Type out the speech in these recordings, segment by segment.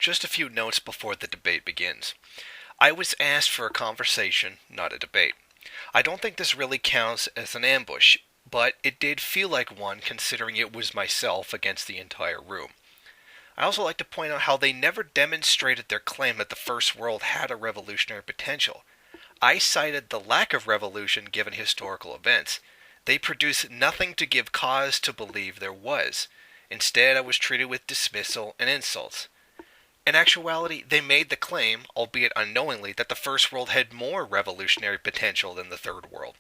Just a few notes before the debate begins. I was asked for a conversation, not a debate. I don't think this really counts as an ambush, but it did feel like one considering it was myself against the entire room. I also like to point out how they never demonstrated their claim that the First World had a revolutionary potential. I cited the lack of revolution given historical events. They produced nothing to give cause to believe there was. Instead, I was treated with dismissal and insults. In actuality, they made the claim, albeit unknowingly, that the First World had more revolutionary potential than the Third World.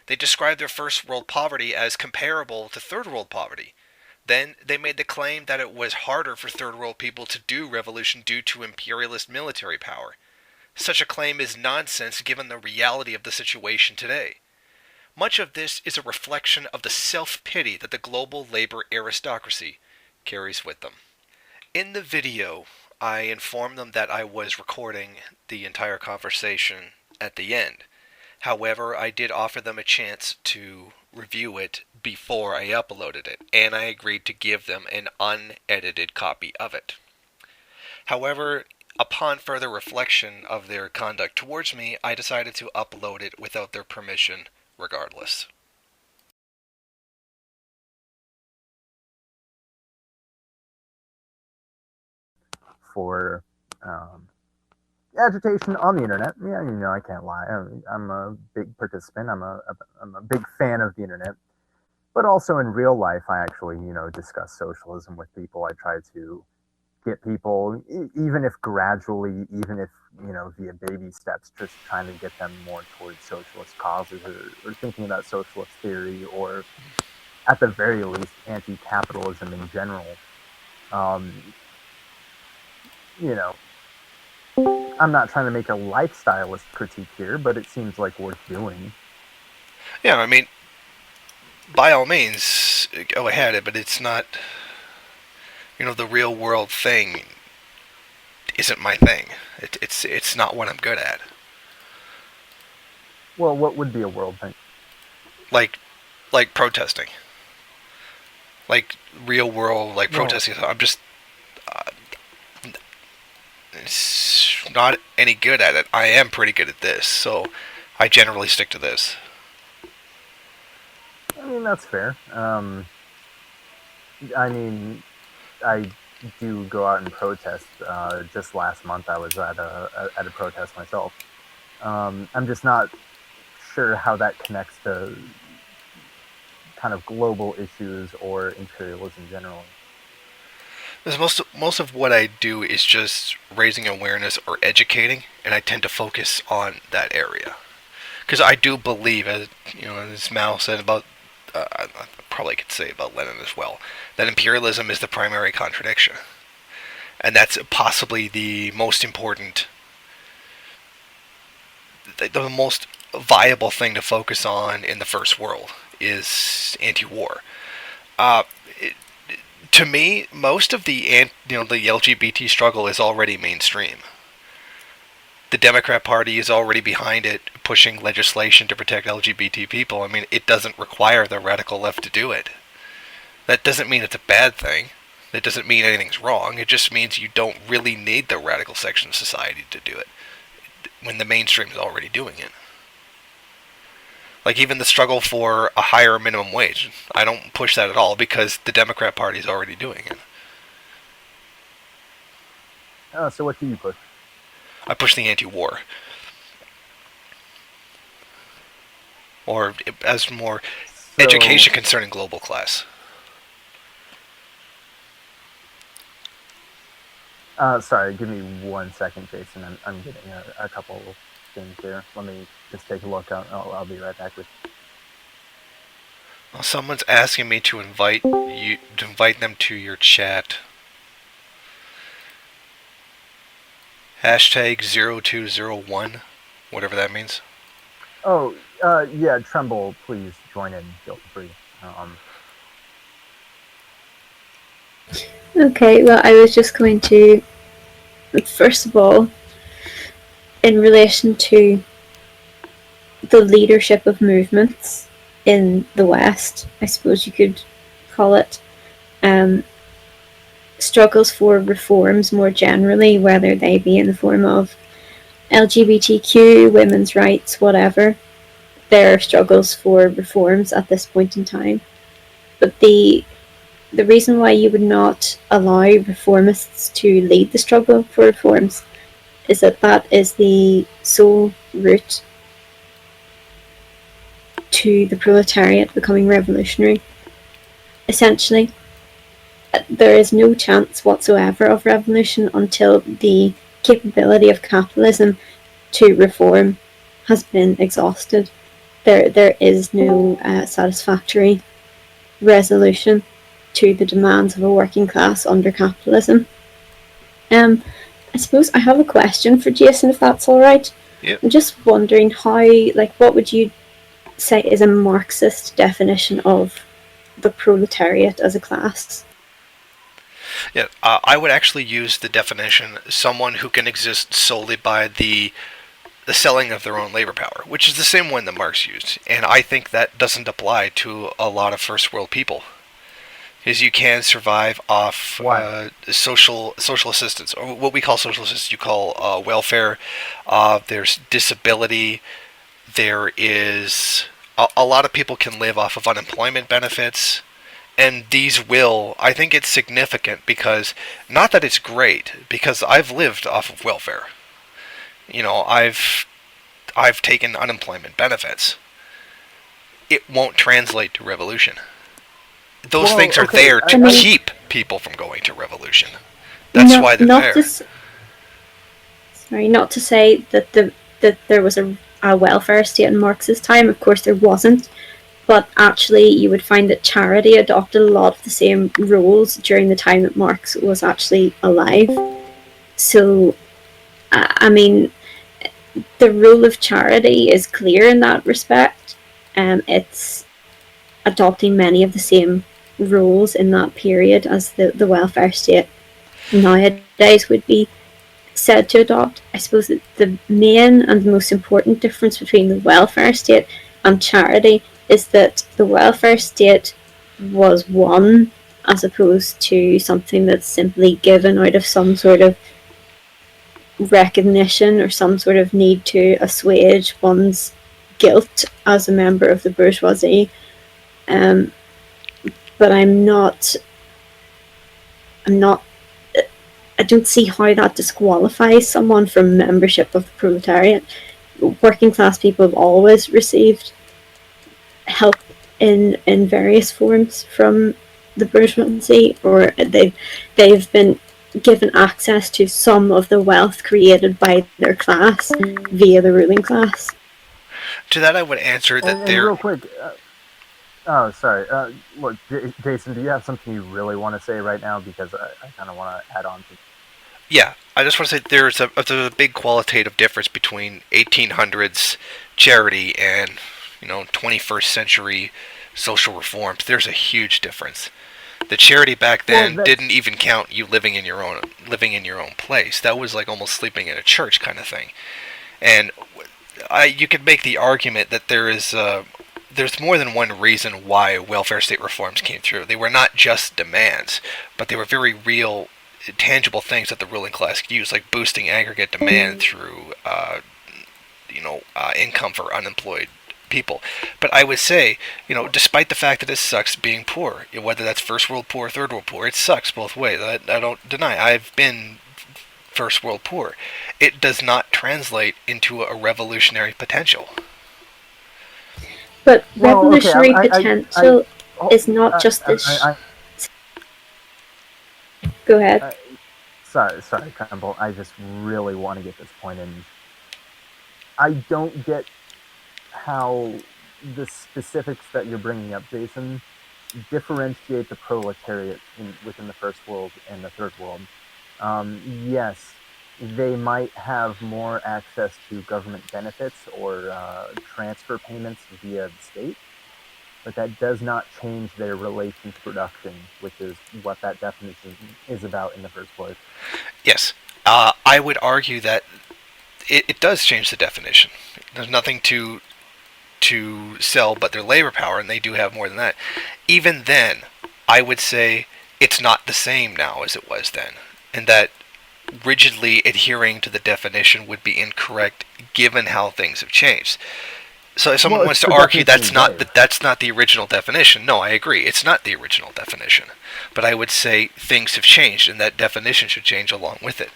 They described their First World poverty as comparable to Third World poverty. Then they made the claim that it was harder for Third World people to do revolution due to imperialist military power. Such a claim is nonsense given the reality of the situation today. Much of this is a reflection of the self-pity that the global labor aristocracy carries with them. In the video, I informed them that I was recording the entire conversation at the end. However, I did offer them a chance to review it before I uploaded it, and I agreed to give them an unedited copy of it. However, upon further reflection of their conduct towards me, I decided to upload it without their permission regardless. For agitation on the internet. Yeah, I can't lie. I'm a big participant. I'm a big fan of the internet. But also in real life, I actually, discuss socialism with people. I try to get people, even if gradually, even if, via baby steps, just trying to get them more towards socialist causes or thinking about socialist theory or at the very least anti-capitalism in general. Um, you know, I'm not trying to make a lifestylist critique here, but it seems like worth doing. Yeah, I mean, by all means, go ahead, but it's not, the real world thing isn't my thing. It's not what I'm good at. Well, what would be a world thing? Like, like protesting. Like real world, like Well, protesting. I'm just it's not any good at it. I am pretty good at this, so I generally stick to this. I mean, that's fair. I mean, I do go out and protest. Just last month, I was at a protest myself. I'm just not sure how that connects to kind of global issues or imperialism generally. Because most of what I do is just raising awareness or educating, and I tend to focus on that area. Because I do believe, as Mao said about, I probably could say about Lenin as well, that imperialism is the primary contradiction, and that's possibly the most important, the most viable thing to focus on in the first world is anti-war. Uh, it, to me, most of the LGBT struggle is already mainstream. The Democrat Party is already behind it, pushing legislation to protect LGBT people. I mean, it doesn't require the radical left to do it. That doesn't mean it's a bad thing. That doesn't mean anything's wrong. It just means you don't really need the radical section of society to do it when the mainstream is already doing it. Like even the struggle for a higher minimum wage, I don't push that at all because the Democrat Party is already doing it. So what do you push? I push the anti-war, or as more So, education concerning global class. sorry, give me 1 second, Jason. I'm getting a couple of things here. Let me just take a look. I'll be right back with you. Well, someone's asking me to invite them to your chat. Hashtag 0201, whatever that means. Oh, yeah, Tremble, please join in. Feel free. Um, Okay, well, I was just going to, first of all, in relation to the leadership of movements in the West, I suppose you could call it. Um, struggles for reforms more generally, whether they be in the form of LGBTQ, women's rights, whatever. There are struggles for reforms at this point in time. But the reason why you would not allow reformists to lead the struggle for reforms is that that is the sole route to the proletariat becoming revolutionary. Essentially, there is no chance whatsoever of revolution until the capability of capitalism to reform has been exhausted. There is no satisfactory resolution to the demands of a working class under capitalism. I suppose I have a question for Jason, if that's all right. Yep. I'm just wondering what would you say is a Marxist definition of the proletariat as a class? Yeah, I would actually use the definition someone who can exist solely by the selling of their own labor power, which is the same one that Marx used, and I think that doesn't apply to a lot of first world people, because you can survive off social assistance, or what we call social assistance. You call welfare. There's disability. There is a lot of people can live off of unemployment benefits. And these will, I think it's significant because, not that it's great, because I've lived off of welfare. You know, I've taken unemployment benefits. It won't translate to revolution. Those things are there to keep people from going to revolution. That's why they're there. Not to say that that there was a welfare state in Marx's time. Of course, there wasn't. But actually, you would find that charity adopted a lot of the same rules during the time that Marx was actually alive. So, I mean, the role of charity is clear in that respect. It's adopting many of the same rules in that period as the welfare state nowadays would be said to adopt. I suppose that the main and the most important difference between the welfare state and charity is that the welfare state was won as opposed to something that's simply given out of some sort of recognition or some sort of need to assuage one's guilt as a member of the bourgeoisie. But I don't see how that disqualifies someone from membership of the proletariat. Working class people have always received help in various forms from the bourgeoisie, or they've been given access to some of the wealth created by their class via the ruling class. To that, I would answer that and real quick. Sorry. Look, Jason, do you have something you really want to say right now? Because I kind of want to add on to. Yeah, I just want to say there's a big qualitative difference between 1800s charity and 21st century social reforms. There's a huge difference. The charity back then didn't even count you living in your own place. That was like almost sleeping in a church kind of thing. And you could make the argument that there's more than one reason why welfare state reforms came through. They were not just demands, but they were very real, tangible things that the ruling class could use, like boosting aggregate demand through income for unemployed people. But I would say, despite the fact that it sucks being poor, whether that's first world poor or third world poor, it sucks both ways. I don't deny. I've been first world poor. It does not translate into a revolutionary potential. But revolutionary potential is not just this. Go ahead. Sorry, Campbell. I just really want to get this point in. I don't get how the specifics that you're bringing up, Jason, differentiate the proletariat within the first world and the third world. Yes, they might have more access to government benefits or transfer payments via the state, but that does not change their relation to production, which is what that definition is about in the first place. Yes, I would argue that it does change the definition. There's nothing to sell but their labor power, and they do have more than that. Even then, I would say it's not the same now as it was then, and that rigidly adhering to the definition would be incorrect given how things have changed. So if someone wants to argue that's not the original definition, no, I agree. It's not the original definition. But I would say things have changed, and that definition should change along with it.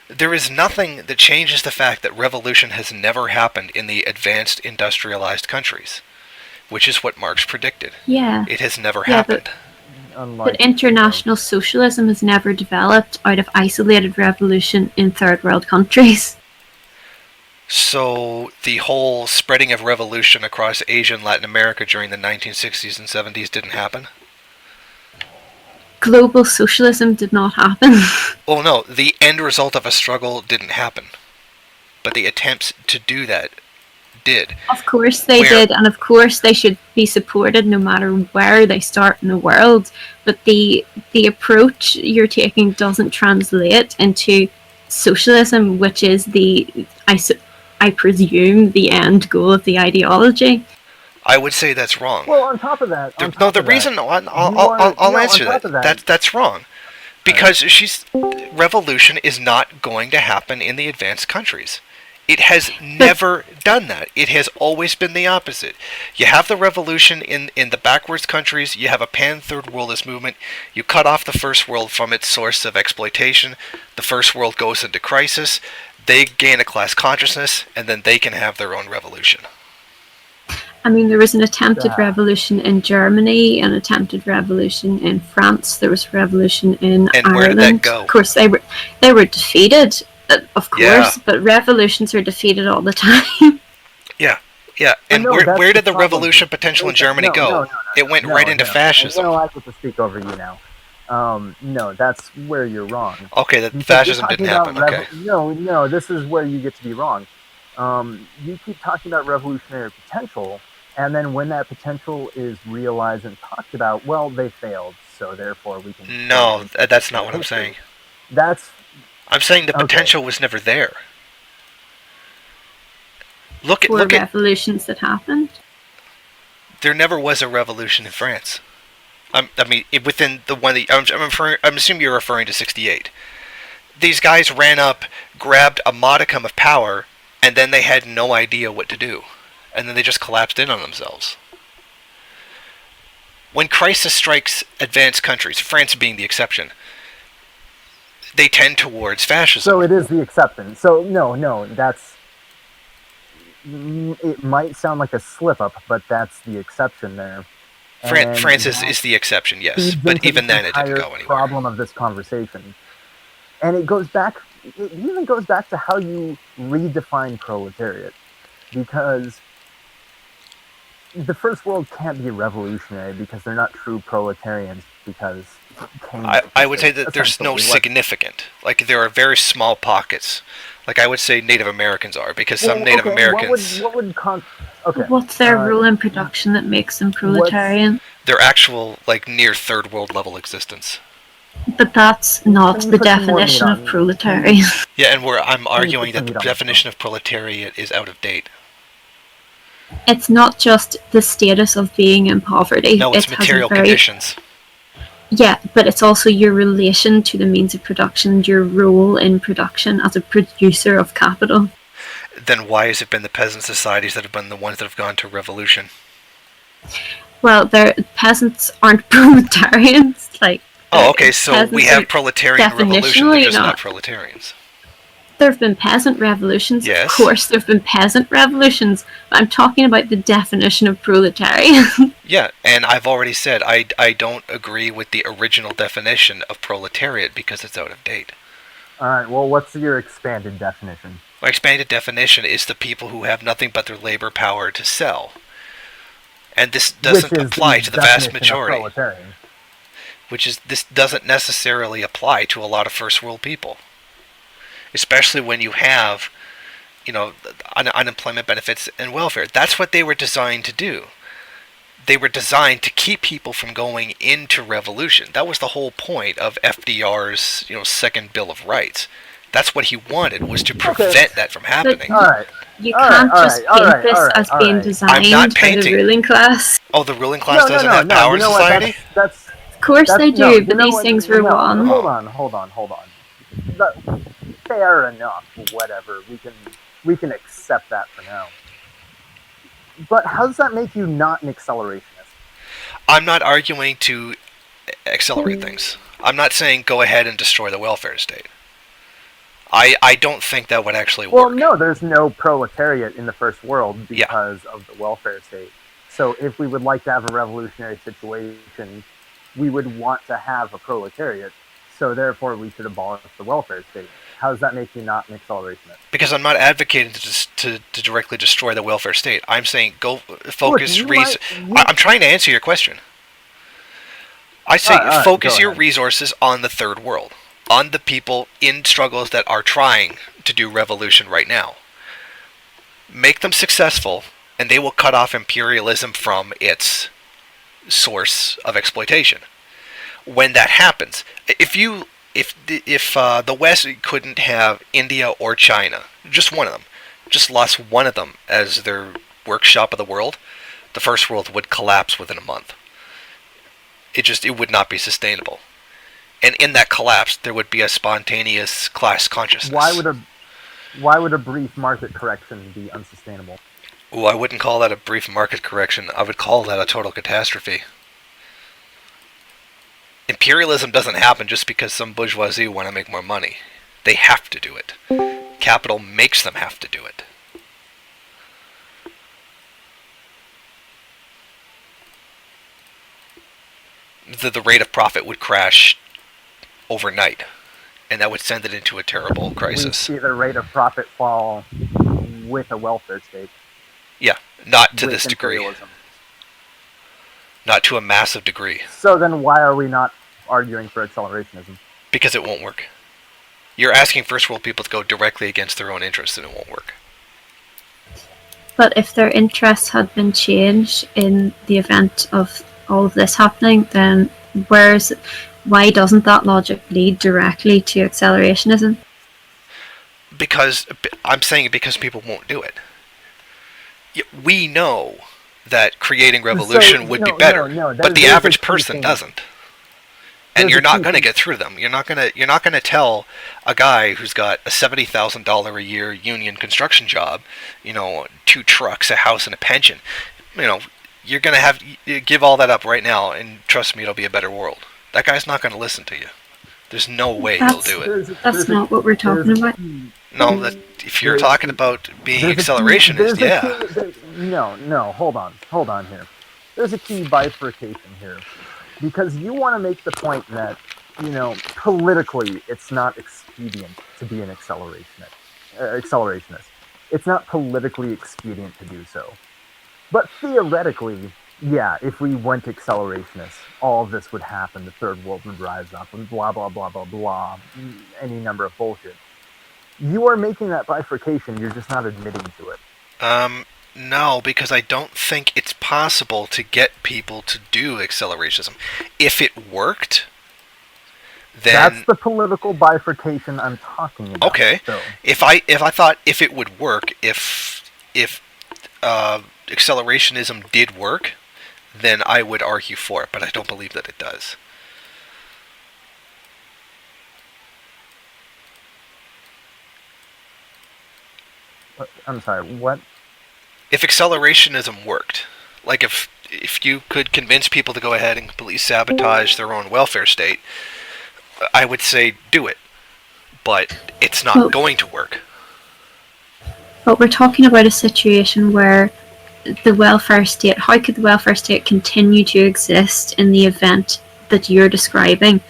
There is nothing that changes the fact that revolution has never happened in the advanced industrialized countries, which is what Marx predicted. Yeah. It has never happened. But international socialism has never developed out of isolated revolution in third world countries. So the whole spreading of revolution across Asia and Latin America during the 1960s and 70s didn't happen? Global socialism did not happen. Well, no, the end result of a struggle didn't happen. But the attempts to do that did. Of course they did, and of course they should be supported no matter where they start in the world. But the approach you're taking doesn't translate into socialism, which is I presume, the end goal of the ideology. I would say that's wrong. Well, on top of that, I'll answer that. That's wrong, because revolution is not going to happen in the advanced countries. It has never done that. It has always been the opposite. You have the revolution in the backwards countries. You have a pan-third worldist movement. You cut off the first world from its source of exploitation. The first world goes into crisis. They gain a class consciousness, and then they can have their own revolution. I mean, there was an attempted revolution in Germany, an attempted revolution in France. There was a revolution in Ireland. Where did that go? Of course, they were defeated. Of course, but revolutions are defeated all the time. Yeah. And where did the revolution potential in Germany go? It went right into fascism. I get to speak over you now. No, that's where you're wrong. Okay, that fascism didn't happen. Okay. No, this is where you get to be wrong. You keep talking about revolutionary potential, and then when that potential is realized and talked about, well, they failed, so therefore we can... No, that's not what I'm saying. I'm saying the potential was never there. Look at revolutions that happened. There never was a revolution in France. Within the one that I'm assuming you're referring to '68. These guys ran up, grabbed a modicum of power, and then they had no idea what to do, and then they just collapsed in on themselves. When crisis strikes advanced countries, France being the exception, they tend towards fascism. So it is the exception. So no, that's... It might sound like a slip-up, but that's the exception there. France is the exception, yes. But even then, it didn't go anywhere. Problem of this conversation. And it even goes back to how you redefine proletariat. Because the first world can't be revolutionary because they're not true proletarians, because... I would say that there's no significant. Like, there are very small pockets. Like, I would say Native Americans are, because some Native Americans... What's their role in production that makes them proletarian? Their actual, near third world level existence. But that's not the definition of proletarian. Yeah, and I'm arguing that the definition of proletariat is out of date. It's not just the status of being in poverty. No, it's material conditions. Yeah, but it's also your relation to the means of production, your role in production as a producer of capital. Then why has it been the peasant societies that have been the ones that have gone to revolution? Well, peasants aren't proletarians. Okay, so we have proletarian revolution, they're just not proletarians. There have been peasant revolutions. Yes. Of course, there have been peasant revolutions. But I'm talking about the definition of proletarian. Yeah, and I've already said I don't agree with the original definition of proletariat because it's out of date. All right, well, what's your expanded definition? My expanded definition is the people who have nothing but their labor power to sell. And this doesn't apply to the vast majority. This doesn't necessarily apply to a lot of first world people. Especially when you have, unemployment benefits and welfare. That's what they were designed to do. They were designed to keep people from going into revolution. That was the whole point of FDR's, second Bill of Rights. That's what he wanted, was to prevent that from happening. You can't just paint this as being designed by the ruling class. Oh, the ruling class doesn't have power in society? Of course they do, no, but these what? things were No, won. hold on. Fair enough. Whatever. We can accept that for now. But how does that make you not an accelerationist? I'm not arguing to accelerate things. I'm not saying go ahead and destroy the welfare state. I don't think that would actually work. Well, no, there's no proletariat in the first world because of the welfare state. So if we would like to have a revolutionary situation, we would want to have a proletariat. So therefore, we should abolish the welfare state. How does that make you not an accelerationist? Because I'm not advocating to directly destroy the welfare state. I'm saying go focus. I'm trying to answer your question. I say focus your resources on the third world, on the people in struggles that are trying to do revolution right now. Make them successful, and they will cut off imperialism from its source of exploitation. When that happens, if the West couldn't have India or China, just one of them, just lost one of them as their workshop of the world, the first world would collapse within a month. It would not be sustainable. And in that collapse, there would be a spontaneous class consciousness. Why would a brief market correction be unsustainable? Oh, I wouldn't call that a brief market correction. I would call that a total catastrophe. Imperialism doesn't happen just because some bourgeoisie want to make more money. They have to do it. Capital makes them have to do it. The rate of profit would crash overnight, and that would send it into a terrible crisis. We see the rate of profit fall with a welfare state. Yeah, not to this degree. Not to a massive degree. So then why are we not arguing for accelerationism? Because it won't work. You're asking first world people to go directly against their own interests, and it won't work. But if their interests had been changed in the event of all of this happening, then why doesn't that logic lead directly to accelerationism? Because I'm saying it because people won't do it. We know that creating revolution would be better, but the average person doesn't. And you're not going to get through them. You're not going to tell a guy who's got a $70,000 a year union construction job, 2 trucks, a house, and a pension. You're going to have give all that up right now, and trust me, it'll be a better world. That guy's not going to listen to you. There's no way he'll do it. That's not what we're talking about. No, if you're talking about being accelerationist, No, hold on here. There's a key bifurcation here. Because you want to make the point that, politically it's not expedient to be an accelerationist. It's not politically expedient to do so. But theoretically, yeah, if we went accelerationist, all of this would happen. The third world would rise up and blah, blah, blah, blah, blah. Any number of bullshit. You are making that bifurcation. You're just not admitting to it. No, because I don't think it's possible to get people to do accelerationism. If it worked, then that's the political bifurcation I'm talking about. Okay. So. If I thought if it would work, if accelerationism did work, then I would argue for it, but I don't believe that it does. I'm sorry, what? If accelerationism worked, like if you could convince people to go ahead and completely sabotage their own welfare state, I would say do it. But it's not going to work. But we're talking about a situation where the welfare state, how could the welfare state continue to exist in the event that you're describing,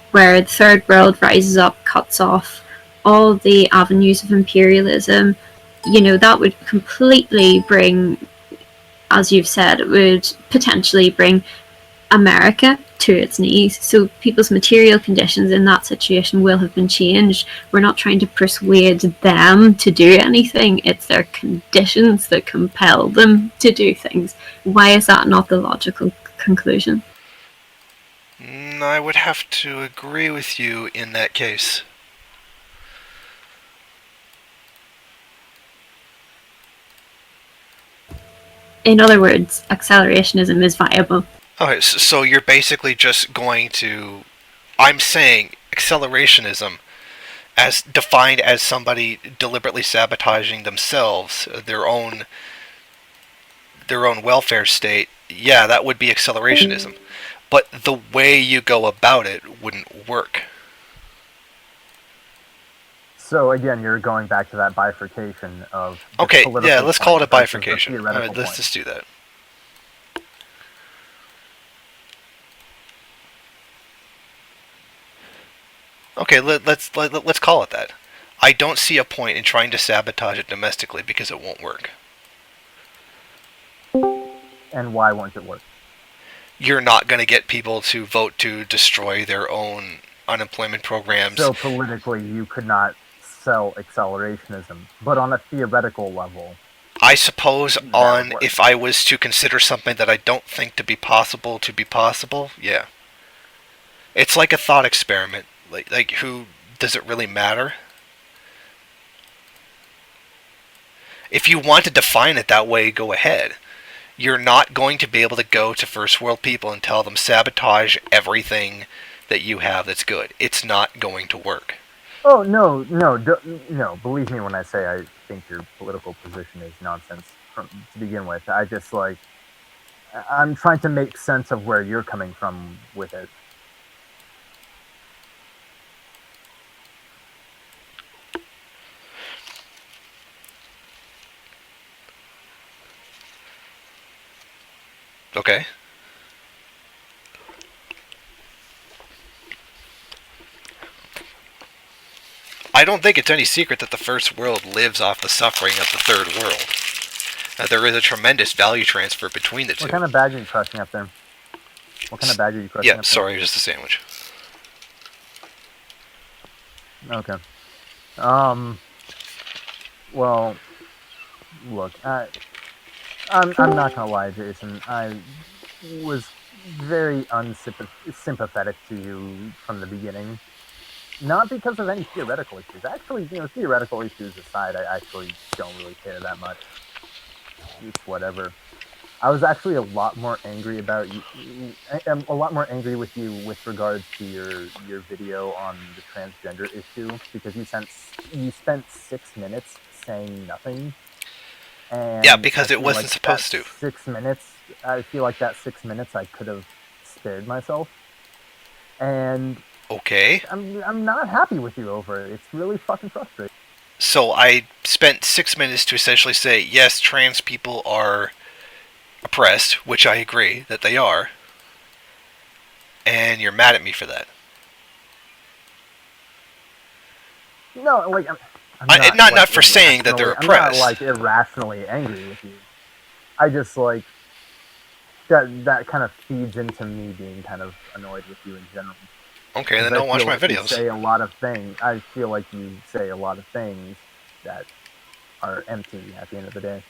where the third world rises up, cuts off all the avenues of imperialism? That would completely bring, as you've said, it would potentially bring America to its knees. So people's material conditions in that situation will have been changed. We're not trying to persuade them to do anything. It's their conditions that compel them to do things. Why is that not the logical conclusion? I would have to agree with you in that case. In other words, accelerationism is viable. Okay, so you're basically just going to. I'm saying accelerationism, as defined as somebody deliberately sabotaging themselves, their own welfare state. Yeah, that would be accelerationism. But the way you go about it wouldn't work. So again, you're going back to that bifurcation of this Okay, yeah, political let's call point it a versus the bifurcation. theoretical Alright, let's point. just do that. Okay, let's call it that. I don't see a point in trying to sabotage it domestically because it won't work. And why won't it work? You're not going to get people to vote to destroy their own unemployment programs. So politically, you could not sell accelerationism, but on a theoretical level, I suppose that on would work. if I was to consider something that I don't think to be possible, yeah. It's like a thought experiment. Like who does it really matter? If you want to define it that way, go ahead. You're not going to be able to go to first world people and tell them sabotage everything that you have that's good. It's not going to work. Oh no! Believe me when I say I think your political position is nonsense to begin with. I'm trying to make sense of where you're coming from with it. Okay? I don't think it's any secret that the first world lives off the suffering of the third world. There is a tremendous value transfer between the two. What kind of bag are you crushing up there? What kind of bag are you crushing Yeah, up sorry, just a sandwich. there? Okay. Well, look, I'm not gonna lie, Jason. I was very unsympathetic to you from the beginning. Not because of any theoretical issues. Actually, theoretical issues aside, I actually don't really care that much. It's whatever. I was actually a lot more angry about you. I'm a lot more angry with you with regards to your video on the transgender issue because you spent 6 minutes saying nothing. And Yeah, because I it feel wasn't like supposed that to. 6 minutes. I feel like that 6 minutes I could have spared myself. And Okay. I'm not happy with you over it. It's really fucking frustrating. So I spent 6 minutes to essentially say, yes, trans people are oppressed, which I agree that they are, and you're mad at me for that. No, like I'm not for saying that they're oppressed. I'm not like irrationally angry with you. I just like that kind of feeds into me being kind of annoyed with you in general. Okay, then don't watch my videos. You say a lot of things. I feel like you say a lot of things that are empty at the end of the day.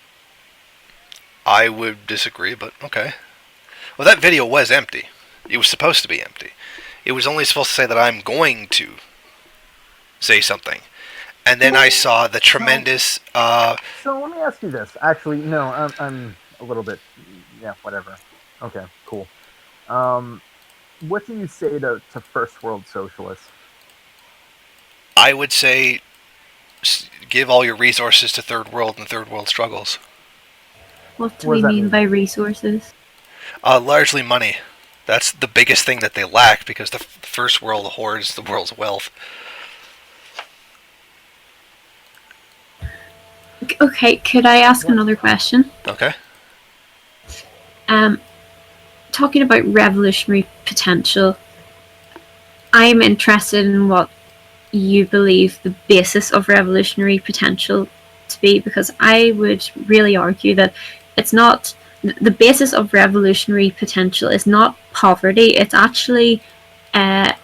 I would disagree, but okay. Well, that video was empty. It was supposed to be empty. It was only supposed to say that I'm going to say something. And then I saw the tremendous... So let me ask you this. Actually, no, I'm a little bit... Yeah, whatever. Okay, cool. What do you say to first world socialists? I would say give all your resources to third world and third world struggles. What do we mean by resources? Largely money. That's the biggest thing that they lack because the first world hoards the world's wealth. Okay, could I ask another question? Okay. Talking about revolutionary potential, I'm interested in what you believe the basis of revolutionary potential to be, because I would really argue that it's not the basis of revolutionary potential is not poverty. It's actually an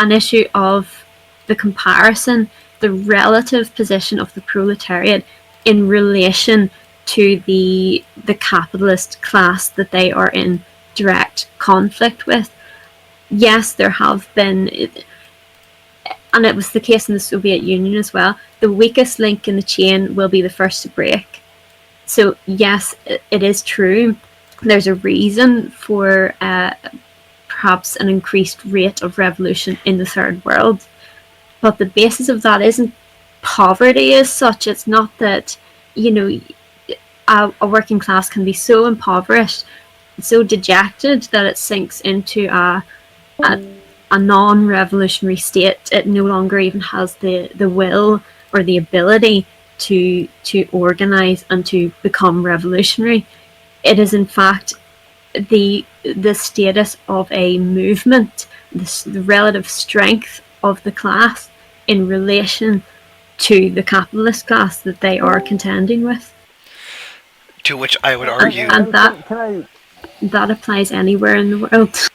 issue of the comparison, the relative position of the proletariat in relation to the capitalist class that they are in direct conflict with. Yes, there have been, and it was the case in the Soviet Union as well, the weakest link in the chain will be the first to break. So yes, it is true there's a reason for perhaps an increased rate of revolution in the third world. But the basis of that isn't poverty as such. It's not that, you know, a working class can be so impoverished, so dejected that it sinks into a, a non-revolutionary state. It no longer even has the will or the ability to organize and to become revolutionary. It is in fact the status of a movement, the relative strength of the class in relation to the capitalist class that they are contending with. To which I would And, argue. and that applies anywhere in the world.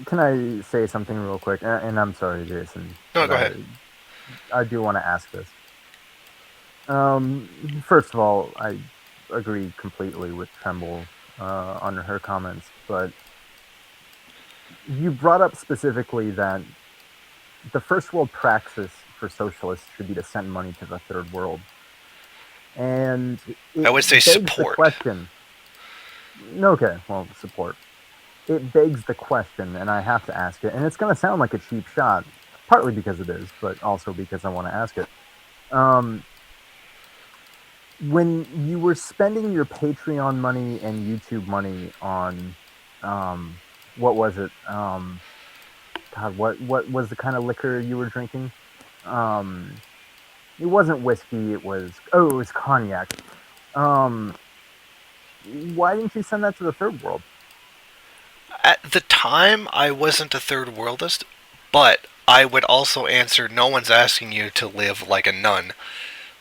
Can I say something real quick? And I'm sorry, Jason. No, go ahead. I do want to ask this. First of all, I agree completely with Tremble on her comments, but you brought up specifically that the first world praxis for socialists should be to send money to the third world. And I would say support. The question. Okay, well, support. It begs the question, and I have to ask it, and it's going to sound like a cheap shot, partly because it is, but also because I want to ask it. When you were spending your Patreon money and YouTube money on, what was it? God, what was the kind of liquor you were drinking? It wasn't whiskey. It was cognac. Why didn't you send that to the third world? At the time, I wasn't a third worldist, but I would also answer, no one's asking you to live like a nun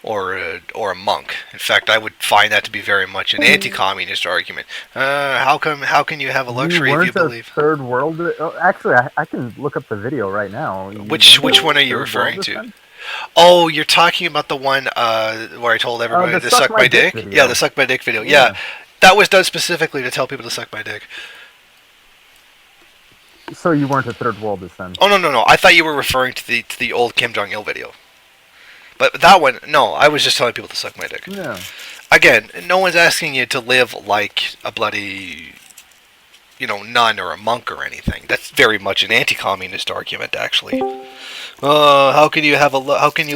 or a monk. In fact, I would find that to be very much an anti-communist argument. How can you have a luxury if you believe? Third world? Actually, I can look up the video right now. Which one are you referring to? Oh, you're talking about the one where I told everybody to suck my dick? Yeah, the suck my dick video. Yeah, that was done specifically to tell people to suck my dick. So you weren't a third worldist then? Oh no! I thought you were referring to the old Kim Jong-il video. But that one, no, I was just telling people to suck my dick. Yeah. Again, no one's asking you to live like a bloody, nun or a monk or anything. That's very much an anti-communist argument, actually. How can you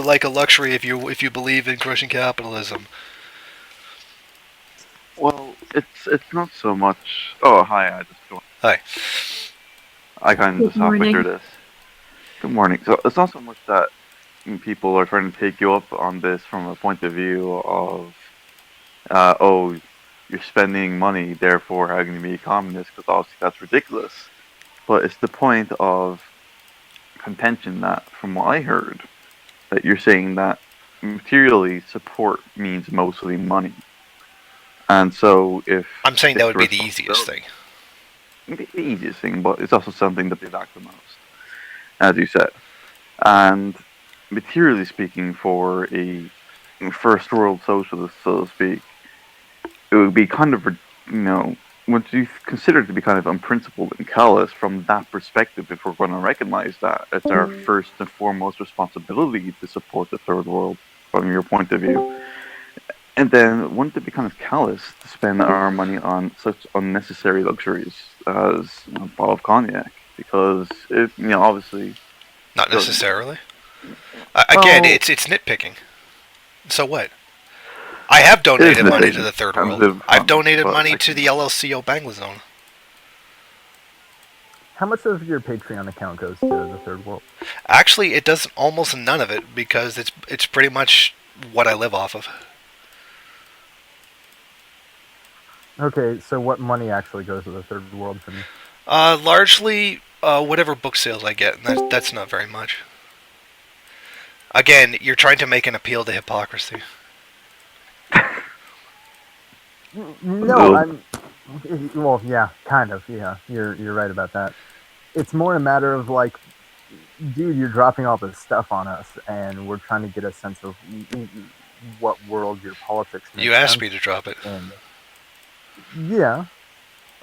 like a luxury if you believe in crushing capitalism? Well, it's not so much. Oh, hi! I just joined. Hi. I kind of just halfway through this. Good morning. So it's not so much that people are trying to take you up on this from a point of view of, you're spending money, therefore how can you be a communist? Because obviously that's ridiculous. But it's the point of contention that, from what I heard, that you're saying that materially support means mostly money. And so if... I'm saying that would be the easiest thing. The easiest thing, but it's also something that they lack the most, as you said. And materially speaking, for a first world socialist, so to speak, it would be kind of, what you consider to be kind of unprincipled and callous from that perspective, if we're going to recognize that it's our first and foremost responsibility to support the third world, from your point of view. And then, wouldn't it be kind of callous to spend our money on such unnecessary luxuries as a bottle of cognac? Because it, obviously... Not necessarily. Again, it's nitpicking. So what? I have donated money to the third world. I've donated money to the LLCO Bangla. How much of your Patreon account goes to the third world? Actually, it does almost none of it, because it's pretty much what I live off of. Okay, so what money actually goes to the third world from you? Largely, whatever book sales I get, and that's not very much. Again, you're trying to make an appeal to hypocrisy. No, well, yeah, kind of, yeah. You're right about that. It's more a matter of like, dude, you're dropping all this stuff on us, and we're trying to get a sense of what world your politics makes. You asked me to drop it. And, yeah.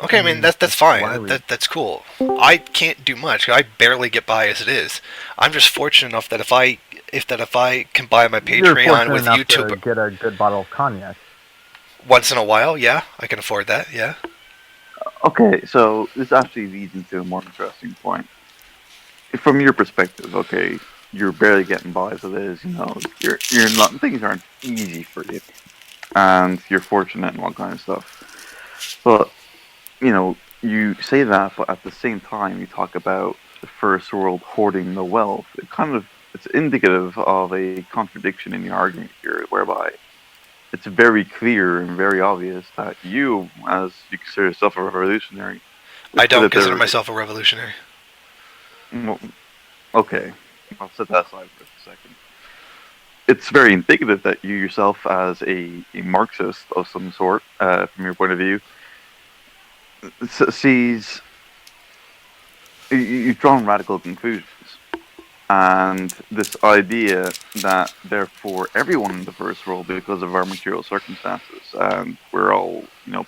Okay, I mean that's fine. That's cool. I can't do much. I barely get by as it is. I'm just fortunate enough that if I can buy my Patreon with YouTube, to get a good bottle of cognac. Once in a while, yeah, I can afford that. Yeah. Okay, so this actually leads into a more interesting point. From your perspective, okay, you're barely getting by as it is. You're not things aren't easy for you, and you're fortunate and all kind of stuff. But you say that, but at the same time, you talk about the first world hoarding the wealth. It's indicative of a contradiction in your argument here, whereby it's very clear and very obvious that you, as you consider yourself a revolutionary, I would say don't that consider there. myself a revolutionary. Well, okay, I'll set that aside for a second. It's very indicative that you yourself, as a Marxist of some sort, from your point of view, sees you've drawn radical conclusions. And this idea that therefore everyone in the first world, because of our material circumstances, and we're all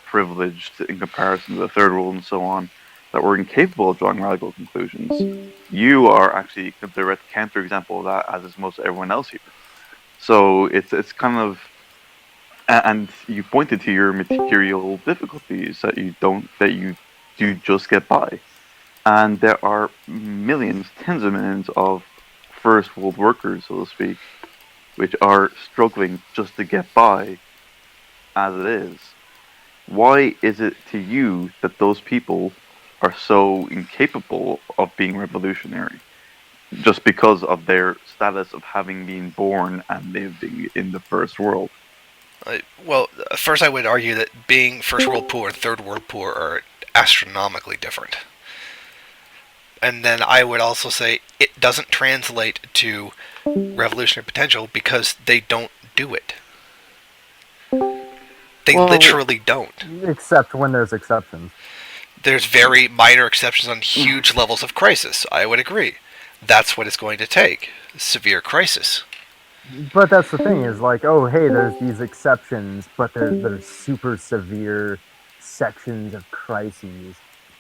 privileged in comparison to the third world and so on, that we're incapable of drawing radical conclusions. You are actually a direct counterexample of that, as is most everyone else here. So it's kind of, and you pointed to your material difficulties that you do just get by. And there are millions, tens of millions of first world workers, so to speak, which are struggling just to get by as it is. Why is it to you that those people are so incapable of being revolutionary? Just because of their status of having been born and living in the first world. Well, first I would argue that being first world poor and third world poor are astronomically different. And then I would also say it doesn't translate to revolutionary potential because they don't do it. They literally don't. Except when there's exceptions. There's very minor exceptions on huge levels of crisis. I would agree. That's what it's going to take. Severe crisis. But that's the thing is like, oh, hey, there's these exceptions, but they're super severe sections of crises.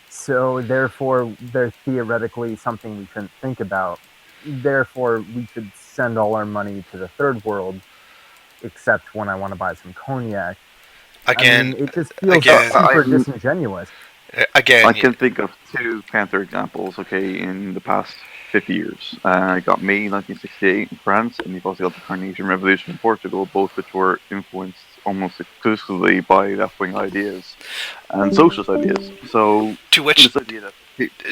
So therefore, they're theoretically something we shouldn't think about. Therefore, we should send all our money to the third world, except when I want to buy some cognac. Again, it just feels super disingenuous. Again, I can think of two counter examples. Okay, in the past 50 years, I got May 1968 in France, and you've also got the Carnation Revolution in Portugal, both which were influenced almost exclusively by left-wing ideas and socialist ideas. So, to which this idea that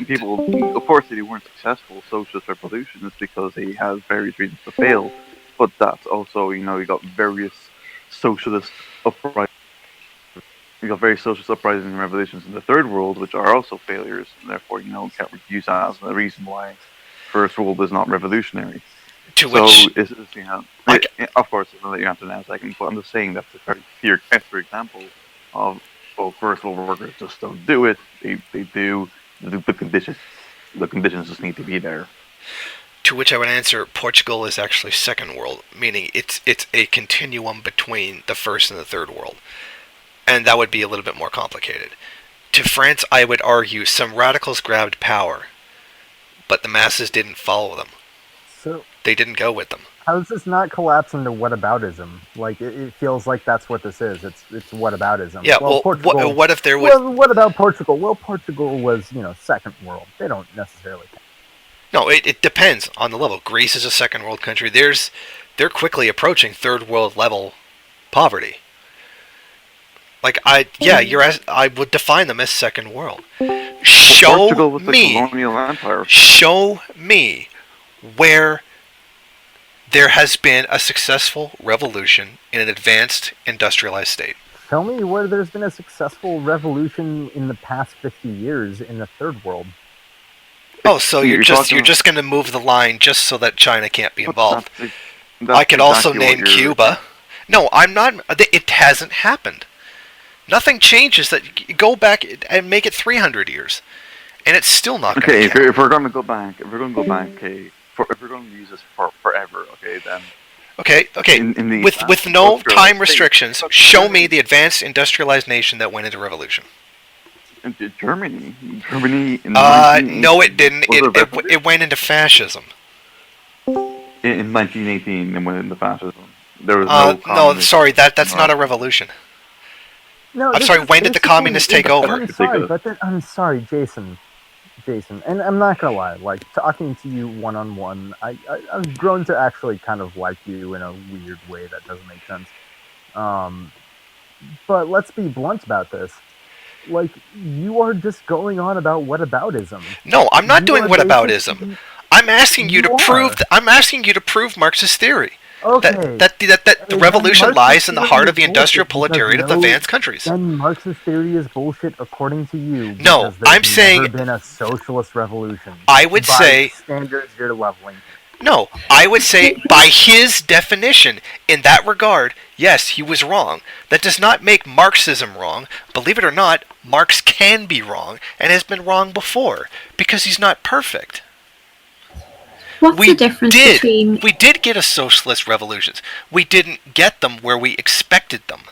people, of course, they weren't successful socialist revolutions because they had various reasons to fail, but that's also, you got various socialist uprisings. You got various socialist uprisings and revolutions in the third world, which are also failures, and therefore, can't use that as the reason why first world is not revolutionary. Of course, I'll let you answer in a second, but I'm just saying that's a very clear example of, first world workers just don't do it. They do the conditions just need to be there. To which I would answer, Portugal is actually second world, meaning it's a continuum between the first and the third world. And that would be a little bit more complicated. To France, I would argue some radicals grabbed power, but the masses didn't follow them. So they didn't go with them. How does this not collapse into whataboutism? Like it feels like that's what this is. It's whataboutism. Yeah. Well, Portugal, what if there was? Well, what about Portugal? Well, Portugal was second world. They don't necessarily. No, it depends on the level. Greece is a second world country. They're quickly approaching third world level poverty. Like I would define them as second world. Show me where there has been a successful revolution in an advanced industrialized state. Tell me where there's been a successful revolution in the past 50 years in the third world. Oh, so you're just going to move the line just so that China can't be involved. I could also name Cuba. No, I'm not. It hasn't happened. Nothing changes. That go back and make it 300 years, and it's still not going to count. If we're going to go back, if we're going to use this for forever, then. Okay. With no time restrictions, show me the advanced industrialized nation that went into revolution. Germany. No, it didn't. It went into fascism. In 1918, it went into fascism. There was no. No, sorry. That's not a revolution. No, I'm this sorry, is when did the basically. communists take over? I'm sorry, Jason. Jason, and I'm not gonna lie. Like talking to you one on one, I've grown to actually kind of like you in a weird way that doesn't make sense. Um, but let's be blunt about this. Like you are just going on about whataboutism. No, I'm not You doing are whataboutism. basically I'm asking you to you prove. are I'm asking you to prove Marx's theory okay. that the Then revolution Marxist lies in the theory heart is of the industrial bullshit because proletariat of the advanced countries. then Marxist theory is bullshit according to you No, because I'm there's saying never been a socialist revolution I would by the say standards you're leveling here. no. I would say by his definition, in that regard, yes, he was wrong. That does not make Marxism wrong. Believe it or not, Marx can be wrong and has been wrong before because he's not perfect. What's the difference between We did get a socialist revolutions. We didn't get them where we expected them.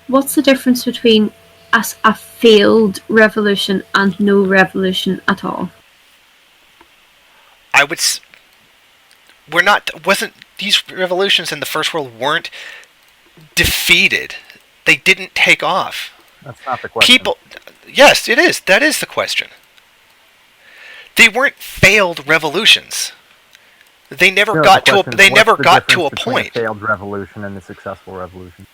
what's the difference between a failed revolution and no revolution at all? I would. We're not. Wasn't these revolutions in the first world weren't defeated? They didn't take off. That's not the question. People. Yes, it is. That is the question. They weren't failed revolutions. They never got to a. They never got to a point. A failed revolution and a successful revolution.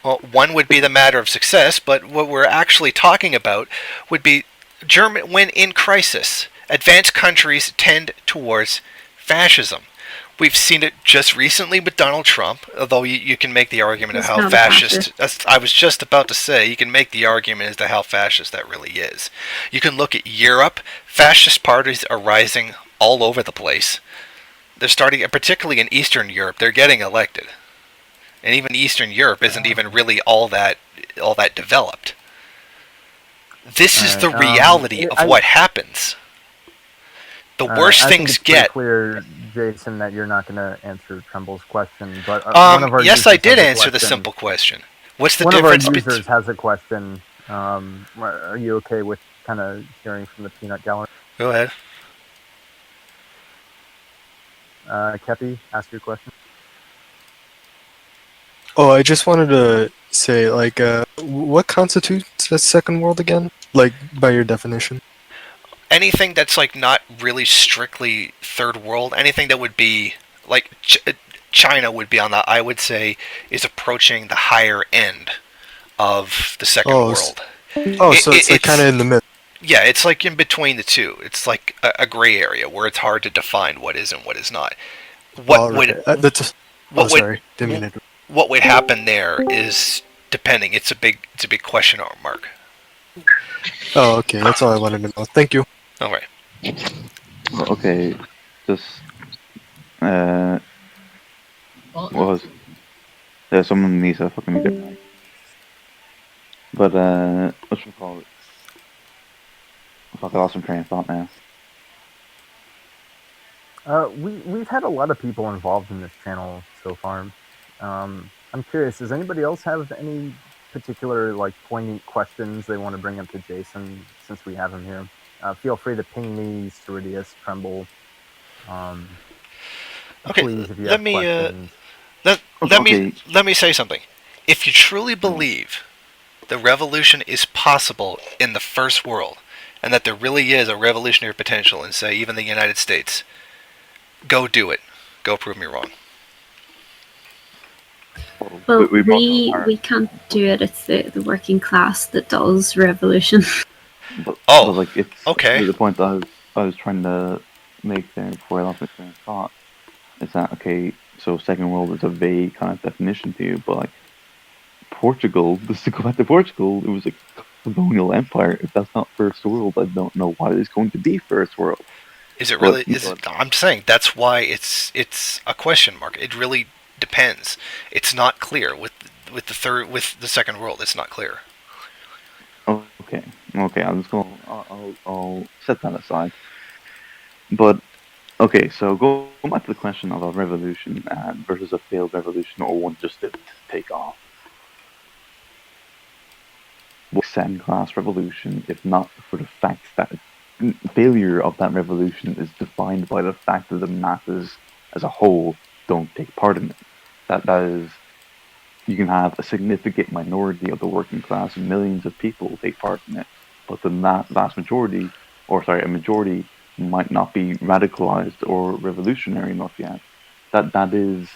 Well, one would be the matter of success, but what we're actually talking about would be German when in crisis. Advanced countries tend towards fascism. We've seen it just recently with Donald Trump, although you can make the argument of how fascist. I was just about to say, you can make the argument as to how fascist that really is. You can look at Europe. Fascist parties are rising all over the place. They're starting, particularly in Eastern Europe, they're getting elected. And even Eastern Europe isn't even really all that developed. This is the reality of what happens. The worse things get. It's clear, Jason, that you're not going to answer Trumbull's question, but yes, I did answer the simple question. What's the difference? One of our users has a question. Are you okay with kind of hearing from the peanut gallery? Go ahead. Kepi, ask your question. Oh, I just wanted to say, like, what constitutes a second world again? Like, by your definition? Anything that's, like, not really strictly third world. Anything that would be, like, China would be on that, I would say, is approaching the higher end of the second world. So it's like kind of in the middle. Yeah, it's like in between the two. It's like a gray area where it's hard to define what is and what is not. What would happen there is depending. It's a big question mark. Oh, okay. That's all I wanted to know. Thank you. All right. Okay, just someone needs a fucking meter. But what should we call it? Fuck, I lost some train of thought now. We've had a lot of people involved in this channel so far. I'm curious, does anybody else have any particular like poignant questions they want to bring up to Jason since we have him here? Feel free to ping me, Ceridius, Tremble. Okay, please, if you have questions. Let me say something. If you truly believe the revolution is possible in the first world, and that there really is a revolutionary potential in, say, even the United States, go do it. Go prove me wrong. Well, we can't do it. It's the working class that does revolution. But it's okay. The point that I was trying to make there before I lost my train of thought is that, okay, so second world is a vague kind of definition to you, but like Portugal, just to go back to Portugal, it was a colonial empire. If that's not first world, I don't know what is going to be first world. Is it really? I'm saying that's why it's a question mark. It really depends. It's not clear with the second world. It's not clear. Okay. I'll set that aside. But okay, so going back to the question of a revolution versus a failed revolution, or one just didn't take off. What second-class revolution, if not for the fact that failure of that revolution is defined by the fact that the masses as a whole don't take part in it? That is you can have a significant minority of the working class, millions of people take part in it, but then that vast majority, or sorry, a majority might not be radicalized or revolutionary enough yet. That is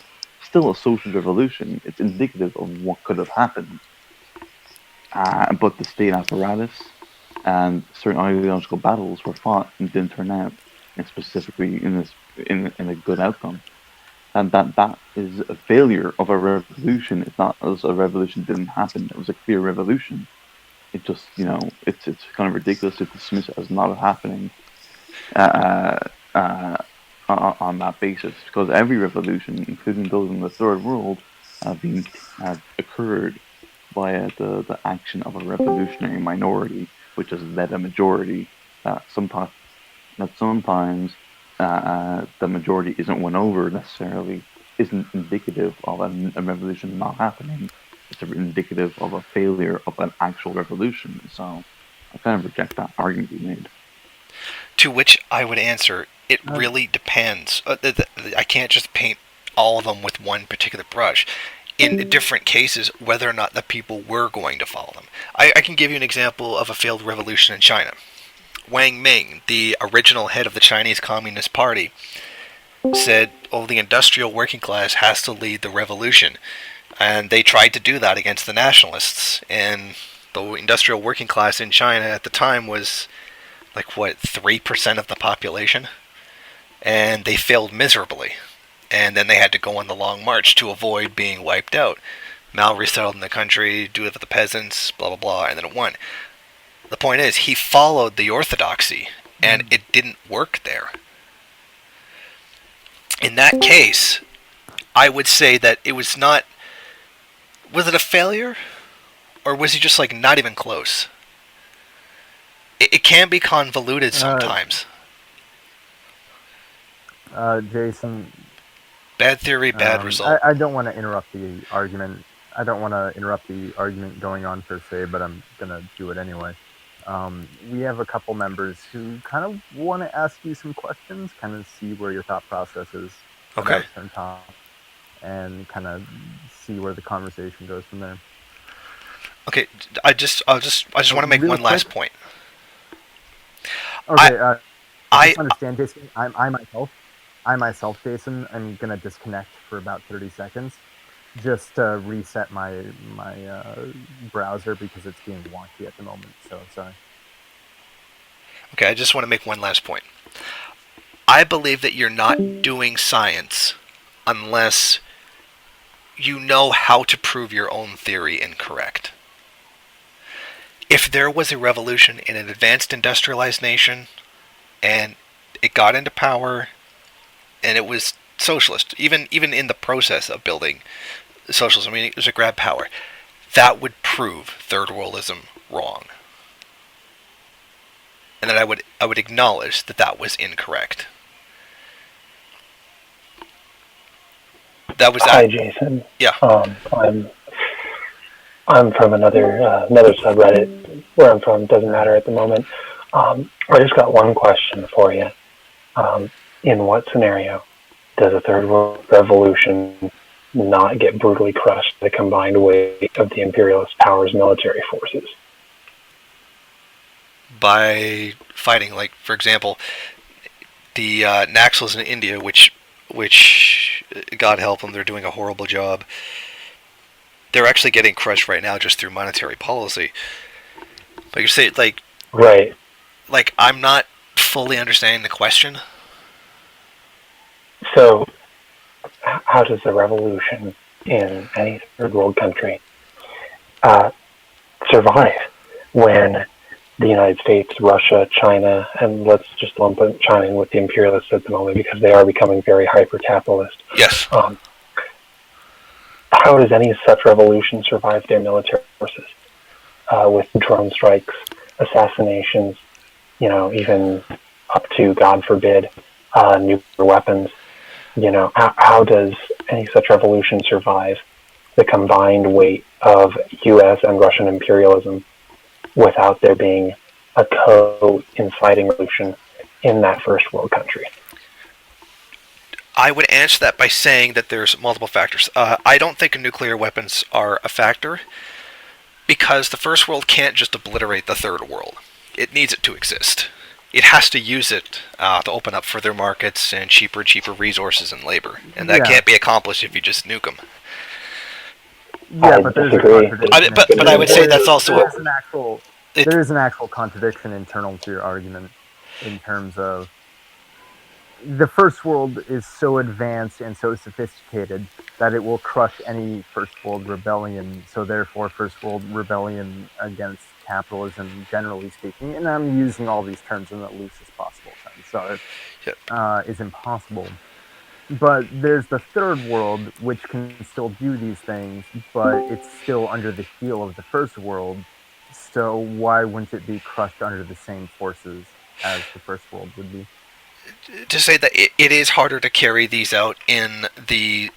still a social revolution. It's indicative of what could have happened. But the state apparatus and certain ideological battles were fought and didn't turn out, and specifically in a good outcome. And that is a failure of a revolution. It's not as a revolution didn't happen. It was a clear revolution. It just, it's kind of ridiculous to dismiss it as not happening uh, uh, on that basis, because every revolution, including those in the third world, have occurred via the action of a revolutionary minority, which has led a majority. Sometimes the majority isn't won over necessarily, isn't indicative of a revolution not happening. It's indicative of a failure of an actual revolution. So I kind of reject that argument you made. To which I would answer, it really depends. I can't just paint all of them with one particular brush. In different cases, whether or not the people were going to follow them. I can give you an example of a failed revolution in China. Wang Ming, the original head of the Chinese Communist Party, said, the industrial working class has to lead the revolution. And they tried to do that against the nationalists. And the industrial working class in China at the time was 3% of the population? And they failed miserably. And then they had to go on the Long March to avoid being wiped out. Mao resettled in the country, do it for the peasants, blah blah blah, and then it won. The point is, he followed the orthodoxy, and it didn't work there. In that case, I would say that it was not... Was it a failure? Or was he just not even close? It can be convoluted sometimes. Jason... Bad theory, bad result. I don't want to interrupt the argument. I don't want to interrupt the argument going on per se, but I'm going to do it anyway. We have a couple members who kind of want to ask you some questions, kind of see where your thought process is Okay. about certain topics, and kind of see where the conversation goes from there. Okay, I just want to make one last point. Okay, I understand, Jason. I myself, Jason, I'm gonna disconnect for about 30 seconds, just to reset my browser because it's being wonky at the moment. So sorry. Okay, I just want to make one last point. I believe that you're not doing science unless you know how to prove your own theory incorrect. If there was a revolution in an advanced industrialized nation, and it got into power, and it was socialist, even in the process of building socialism, it was a grab power, that would prove third worldism wrong. And then I would acknowledge that was incorrect. That was that. Hi, Jason. Yeah. I'm from another subreddit. Where I'm from doesn't matter at the moment. I just got one question for you. In what scenario does a third world revolution not get brutally crushed by the combined weight of the imperialist powers' military forces? By fighting, for example, the Naxals in India, which God help them, they're doing a horrible job. They're actually getting crushed right now just through monetary policy. Like you say, right. I'm not fully understanding the question. So, how does a revolution in any third world country survive when the United States, Russia, China, and let's just lump China in with the imperialists at the moment because they are becoming very hyper-capitalist. Yes. How does any such revolution survive their military forces? With drone strikes, assassinations, even up to, God forbid, nuclear weapons. How does any such revolution survive the combined weight of U.S. and Russian imperialism without there being a co-inciting revolution in that first world country? I would answer that by saying that there's multiple factors. I don't think nuclear weapons are a factor because the first world can't just obliterate the third world. It needs it to exist. It has to use it to open up further markets and cheaper resources and labor. And that can't be accomplished if you just nuke them. Yeah, but there's a contradiction. But I would say that's also there is an actual contradiction internal to your argument in terms of the first world is so advanced and so sophisticated that it will crush any first world rebellion. So therefore, first world rebellion against capitalism, generally speaking, and I'm using all these terms in the loosest possible sense, so is impossible. But there's the third world, which can still do these things, but it's still under the heel of the first world. So why wouldn't it be crushed under the same forces as the first world would be? To say that it is harder to carry these out in the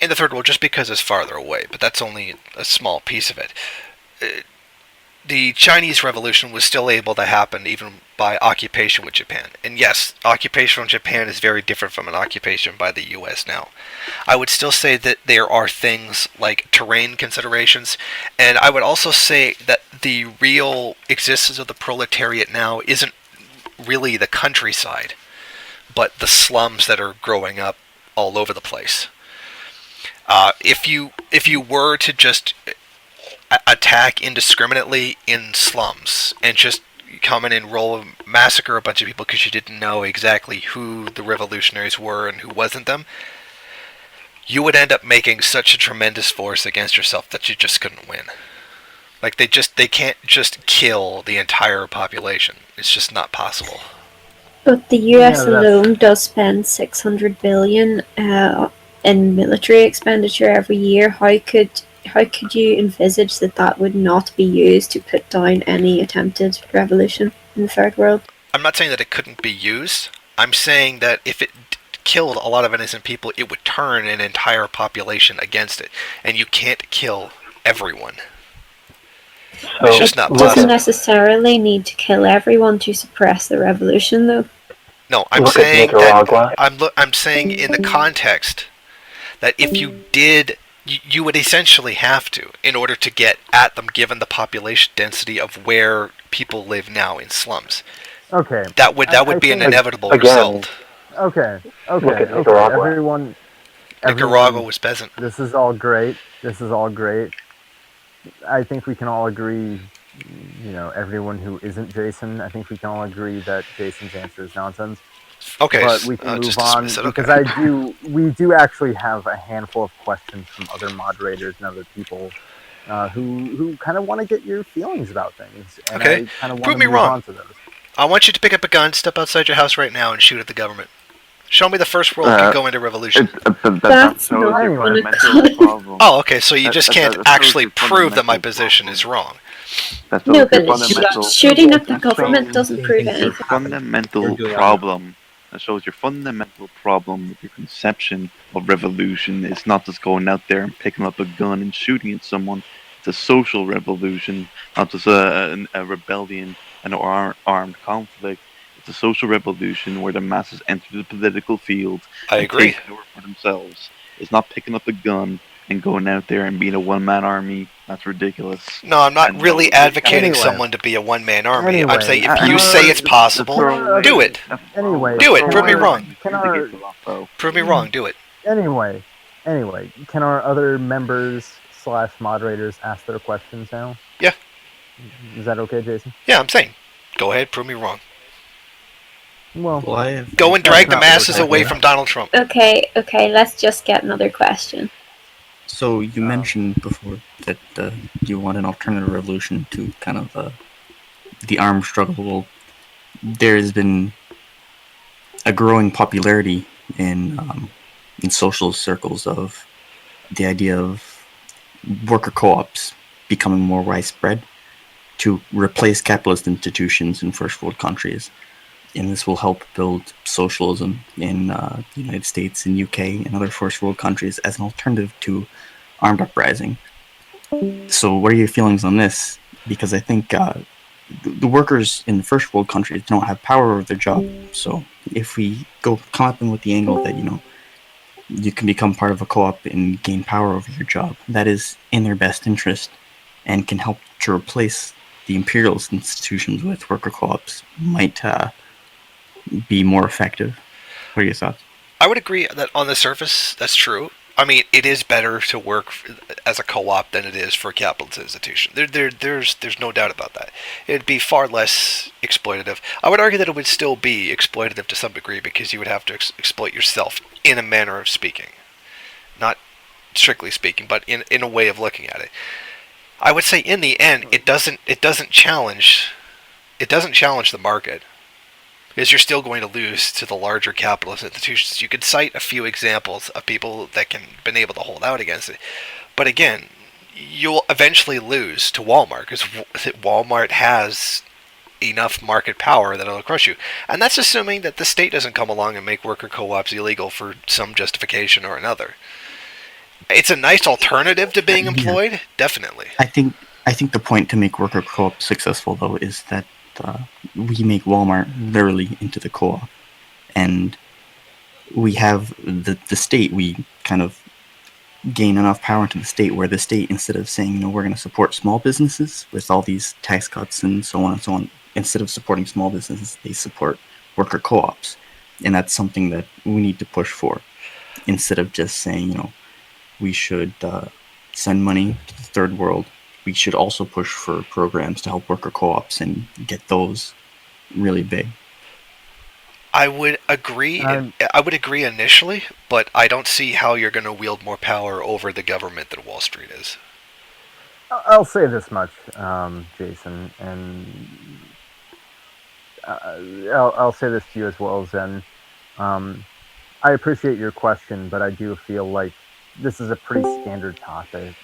third world just because it's farther away, but that's only a small piece of it. The Chinese Revolution was still able to happen even by occupation with Japan. And yes, occupation from Japan is very different from an occupation by the US now. I would still say that there are things like terrain considerations, and I would also say that the real existence of the proletariat now isn't really the countryside, but the slums that are growing up all over the place. If you were to just attack indiscriminately in slums and just come in and massacre a bunch of people because you didn't know exactly who the revolutionaries were and who wasn't them, you would end up making such a tremendous force against yourself that you just couldn't win. Like they can't just kill the entire population. It's just not possible. But the US alone does spend $600 billion in military expenditure every year. How could you envisage that would not be used to put down any attempted revolution in the third world? I'm not saying that it couldn't be used. I'm saying that if it killed a lot of innocent people, it would turn an entire population against it. And you can't kill everyone. So it's just not possible. possible. It doesn't necessarily need to kill everyone to suppress the revolution, though. No, I'm saying that I'm saying in the context that if you did, you would essentially have to, in order to get at them, given the population density of where people live now in slums. Okay. That would be an inevitable result. Okay. Look at Nicaragua. Everyone, Nicaragua was peasant. This is all great. I think we can all agree, everyone who isn't Jason, I think we can all agree that Jason's answer is nonsense. Okay, but we can move on because we do actually have a handful of questions from other moderators and other people who kind of want to get your feelings about things. And okay, I kind of want prove to me move wrong. on to those. I want you to pick up a gun, step outside your house right now, and shoot at the government. Show me the first world can go into revolution. That's not your fundamental problem. Oh, okay, so you just can't actually prove that my position is wrong. No, but shooting at the government doesn't prove anything. Your fundamental problem. That shows your fundamental problem with your conception of revolution is not just going out there and picking up a gun and shooting at someone. It's a social revolution, not just a rebellion, an armed conflict. It's a social revolution where the masses enter the political field and take it over for themselves. It's not picking up a gun and going out there and being a one-man army. That's ridiculous. No, I'm not really advocating someone to be a one-man army. I'm saying if you say it's possible, do it. Do it. Prove me wrong. Prove me wrong. Do it. Anyway, can our other members / moderators ask their questions now? Yeah. Is that okay, Jason? Yeah, I'm saying. Go ahead, prove me wrong. Well, go and drag the masses away from Donald Trump. Okay, let's just get another question. So you mentioned before that you want an alternative revolution to kind of the armed struggle. Well, there has been a growing popularity in social circles of the idea of worker co-ops becoming more widespread to replace capitalist institutions in first world countries. And this will help build socialism in the United States and UK and other first world countries as an alternative to armed uprising. So what are your feelings on this? Because I think the workers in first world countries don't have power over their job. So if we come up with the angle that, you can become part of a co-op and gain power over your job. That is in their best interest and can help to replace the imperialist institutions with worker co-ops might be more effective. What are your thoughts? I would agree that on the surface, that's true. I mean, it is better to work as a co-op than it is for a capitalist institution. There's no doubt about that. It'd be far less exploitative. I would argue that it would still be exploitative to some degree because you would have to exploit yourself in a manner of speaking. Not strictly speaking, but in a way of looking at it. I would say in the end, it doesn't challenge the market. Because you're still going to lose to the larger capitalist institutions. You could cite a few examples of people that can been able to hold out against it. But again, you'll eventually lose to Walmart because Walmart has enough market power that it'll crush you. And that's assuming that the state doesn't come along and make worker co-ops illegal for some justification or another. It's a nice alternative to being employed, definitely. I think the point to make worker co-op successful, though, is that we make Walmart literally into the co-op, and we have the state. We kind of gain enough power into the state where the state, instead of saying, we're going to support small businesses with all these tax cuts and so on and so on, instead of supporting small businesses, they support worker co-ops, and that's something that we need to push for, instead of just saying, we should send money to the third world. We should also push for programs to help worker co-ops and get those really big. I would agree. I would agree initially, but I don't see how you're going to wield more power over the government than Wall Street is. I'll say this much, Jason, and I'll say this to you as well, Zen. I appreciate your question, but I do feel like this is a pretty standard topic.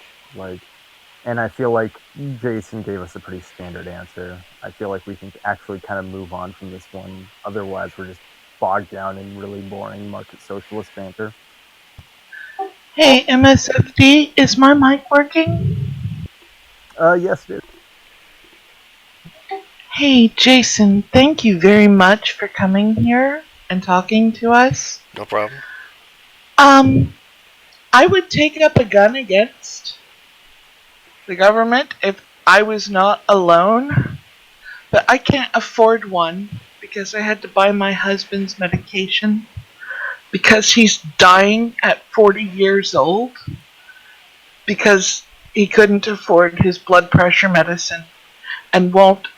And I feel like Jason gave us a pretty standard answer. I feel like we can actually kind of move on from this one. Otherwise, we're just bogged down in really boring market socialist banter. Hey, MSFD, is my mic working? Yes, it is. Hey, Jason, thank you very much for coming here and talking to us. No problem. I would take up a gun against the government if I was not alone, but I can't afford one because I had to buy my husband's medication because he's dying at 40 years old because he couldn't afford his blood pressure medicine and won't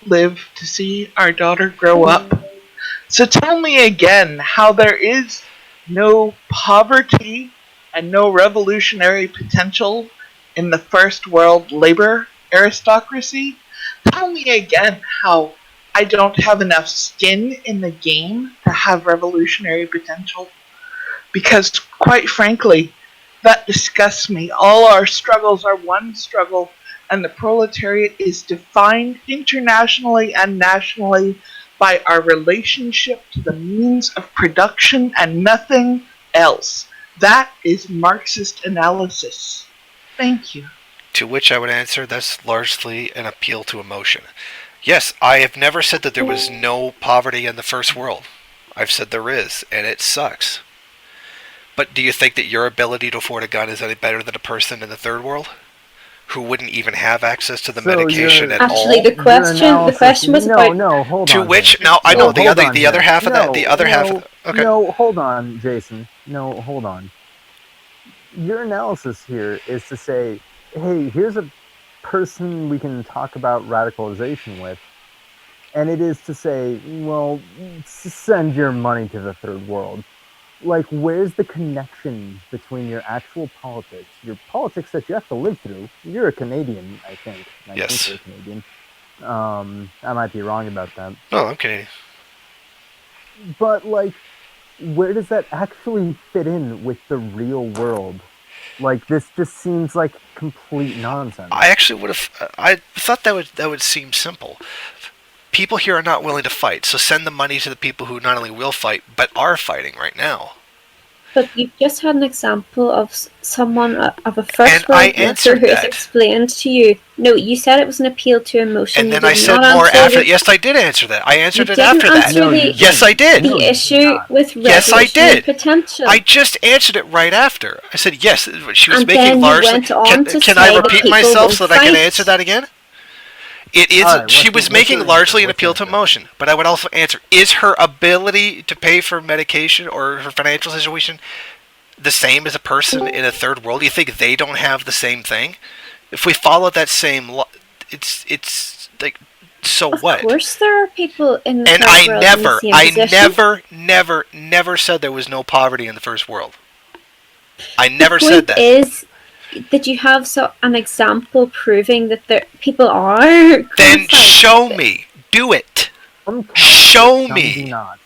live to see our daughter grow up. So tell me again how there is no poverty and no revolutionary potential in the first world labor aristocracy. Tell me again how I don't have enough skin in the game to have revolutionary potential. Because quite frankly, that disgusts me. All our struggles are one struggle, and the proletariat is defined internationally and nationally by our relationship to the means of production and nothing else. That is Marxist analysis. Thank you. To which I would answer, that's largely an appeal to emotion. Yes, I have never said that there was no poverty in the first world. I've said there is, and it sucks. But do you think that your ability to afford a gun is any better than a person in the third world? Who wouldn't even have access to the medication at all? Actually, the question was about... No, hold on. To which, now, I know the other half of that, the other half of that, okay. No, hold on, Jason. No, hold on. Your analysis here is to say, hey, here's a person we can talk about radicalization with, and it is to say, well, send your money to the third world. Where's the connection between your actual politics, your politics that you have to live through? You're a Canadian, I think. Yes. Think you're a Canadian. I might be wrong about that. Oh, okay. But, where does that actually fit in with the real world? This just seems like complete nonsense. I actually would have... I thought that would seem simple. People here are not willing to fight, so send the money to the people who not only will fight, but are fighting right now. But you've just had an example of someone of a And first I world worker answered who has that. explained to you. No, you said it was an appeal to emotion. And You then I did said not more answer after. the, Yes, I did answer that. I answered you it didn't after that. answer No, you the Yes, I did. No, the you issue did not. with Yes, I revolutionary did. potential. I just answered it right after. I said yes. She was And making then you largely. went on to Can say I that repeat people myself won't so that I can fight. answer that again? It is. All right, She what's was your making answer? largely an What's your appeal to answer? emotion, but I would also answer: is her ability to pay for medication or her financial situation the same as a person in a third world? Do you think they don't have the same thing? If we follow that same, it's like, so Of what? course, there are people in the And third I world in the same position. never said there was no poverty in the first world. I The never said point that. is that you have an example proving that there people are. Then show me. Do it. Some count, Show but some do me. not.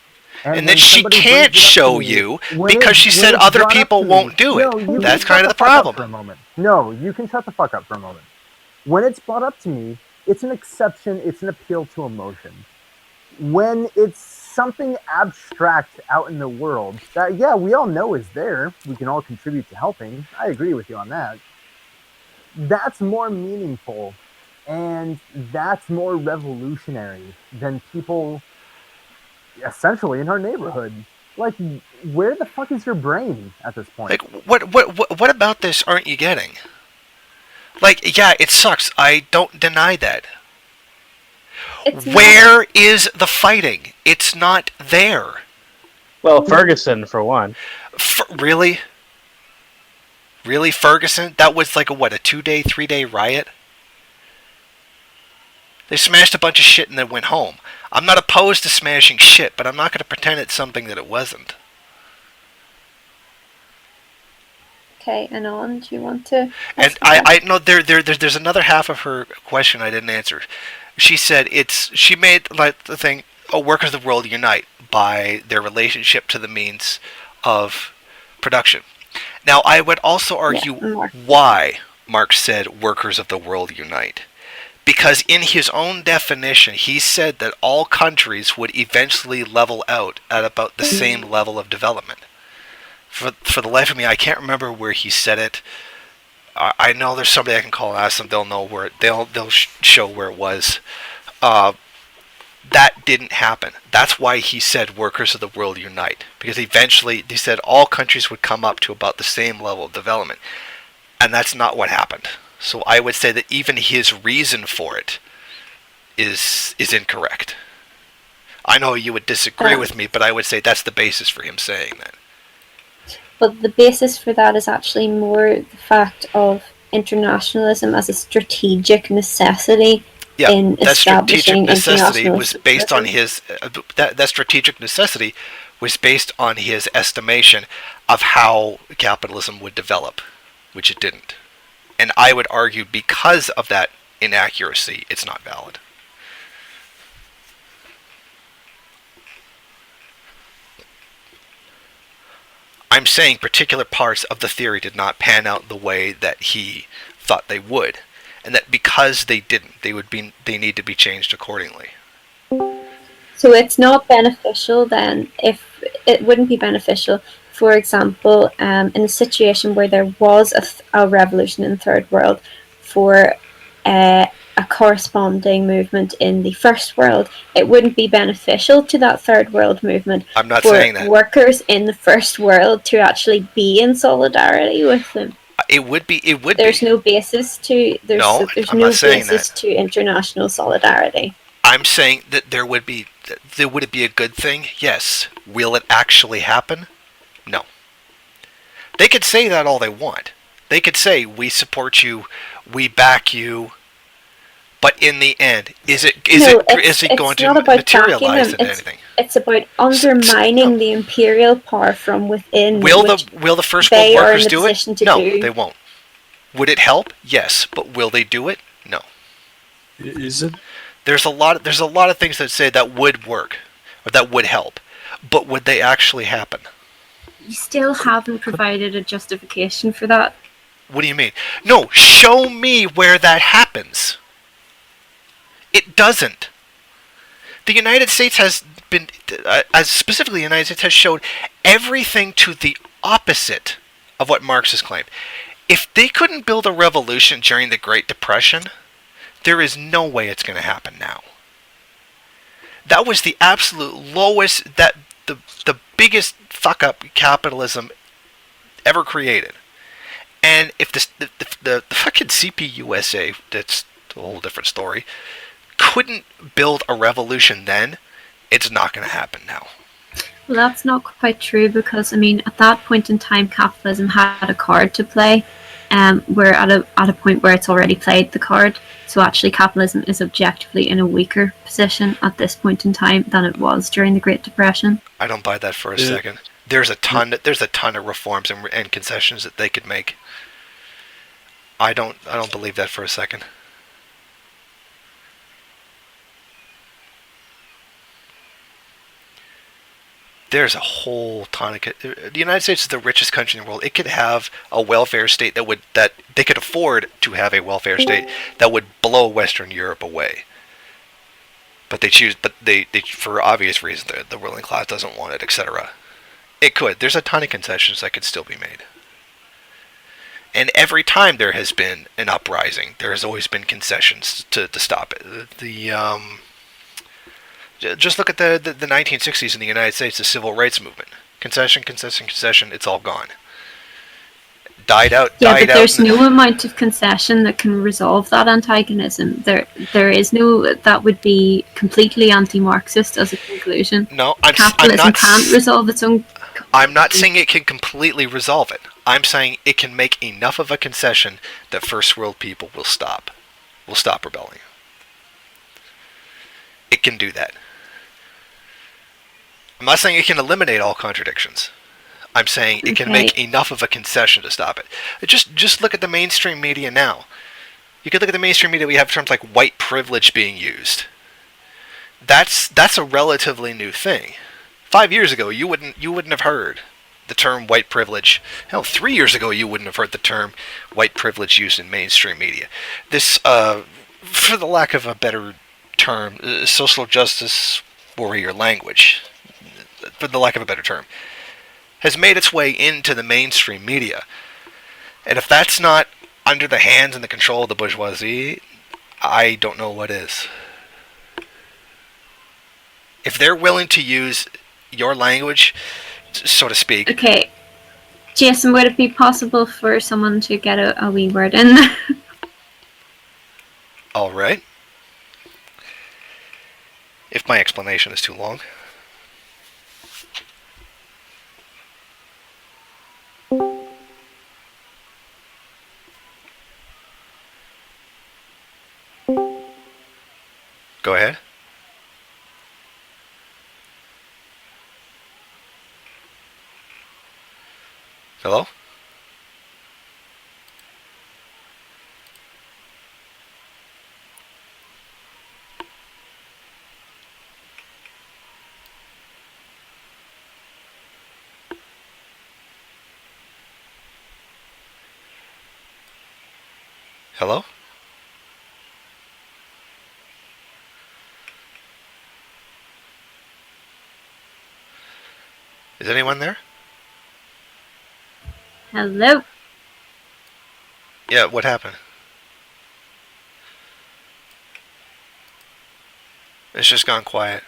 And then when she somebody can't brings it up to show me, you when because she when said it's other brought up people to won't me, do no, it. you That's can kind of shut the fuck up problem. for a moment. No, you can shut the fuck up for a moment. When it's brought up to me, it's an exception. It's an appeal to emotion. When it's something abstract out in the world that, yeah, we all know is there, we can all contribute to helping. I agree with you on that. That's more meaningful and that's more revolutionary than people essentially in our neighborhood. Like, where the fuck is your brain at this point? Like, what about this aren't you getting? Like, yeah, it sucks. I don't deny that. Where is the fighting? It's not there. Well, Ferguson, for one. Really? Really, Ferguson? That was like a 2-day, 3-day riot? They smashed a bunch of shit and then went home. I'm not opposed to smashing shit, but I'm not going to pretend it's something that it wasn't. Okay, Anon, do you want to? And I know there's another half of her question I didn't answer. She said she made like the thing, workers of the world unite by their relationship to the means of production. Now I would also argue why Marx said workers of the world unite. Because in his own definition, he said that all countries would eventually level out at about the same level of development. For the life of me, I can't remember where he said it. I know there's somebody I can call and ask them. They'll know where they'll show where it was. That didn't happen. That's why he said workers of the world unite. Because eventually, he said all countries would come up to about the same level of development. And that's not what happened. So I would say that even his reason for it is incorrect. I know you would disagree with me, but I would say that's the basis for him saying that. But the basis for that is actually more the fact of internationalism as a strategic necessity in that strategic establishing necessity international was based on socialism. his that strategic necessity was based on his estimation of how capitalism would develop, which it didn't. And I would argue because of that inaccuracy, it's not valid. I'm saying particular parts of the theory did not pan out the way that he thought they would, and that because they didn't, they need to be changed accordingly. So it's not beneficial then, if it wouldn't be beneficial, for example, in a situation where there was a revolution in the third world, for a corresponding movement in the first world, it wouldn't be beneficial to that third world movement I'm not for saying that. workers in the first world to actually be in solidarity with them. It would be. There's no basis to No, there's I'm no not saying basis that. to international solidarity. I'm saying that would it be a good thing? Yes. Will it actually happen? No. They could say that all they want. They could say, we support you, we back you, but in the end, is it going to materialize into anything? It's about undermining the imperial power from within. Will the first world workers do it? No, they won't. Would it help? Yes, but will they do it? No. Is it? There's a lot of things that say that would work, or that would help, but would they actually happen? You still haven't provided a justification for that. What do you mean? No, show me where that happens. It doesn't. The United States has been, specifically the United States has showed everything to the opposite of what Marx has claimed. If they couldn't build a revolution during the Great Depression, there is no way it's going to happen now. That was the absolute lowest, the biggest fuck up capitalism ever created. And if the fucking CPUSA, that's a whole different story, couldn't build a revolution then, it's not going to happen now. Well, that's not quite true because, I mean, at that point in time, capitalism had a card to play. We're at a point where it's already played the card. So actually, capitalism is objectively in a weaker position at this point in time than it was during the Great Depression. I don't buy that for a second. There's a ton of reforms and concessions that they could make. I don't believe that for a second. There's a whole ton of... The United States is the richest country in the world. It could have a welfare state that they could afford to have a welfare state that would blow Western Europe away. But they for obvious reasons, the ruling class doesn't want it, etc. It could. There's a ton of concessions that could still be made. And every time there has been an uprising, there has always been concessions to stop it. Just look at the 1960s in the United States, the Civil Rights Movement. Concession, it's all gone. Died out. Yeah, but there's no amount of concession that can resolve that antagonism. There is no... That would be completely anti-Marxist as a conclusion. No, Capitalism can't resolve its own... I'm not saying it can completely resolve it. I'm saying it can make enough of a concession that first world people will stop rebelling. It can do that. I'm not saying it can eliminate all contradictions. I'm saying it can make enough of a concession to stop it. Just look at the mainstream media now. You could look at the mainstream media. We have terms like white privilege being used. That's a relatively new thing. 5 years ago, you wouldn't have heard the term white privilege. Hell, 3 years ago, you wouldn't have heard the term white privilege used in mainstream media. This, for the lack of a better term, social justice warrior language, for the lack of a better term, has made its way into the mainstream media. And if that's not under the hands and the control of the bourgeoisie, I don't know what is. If they're willing to use your language, so to speak. Okay. Jason, would it be possible for someone to get a wee word in? All right. If my explanation is too long. Go ahead. Hello? Hello? Is anyone there? Hello? Yeah, what happened? It's just gone quiet.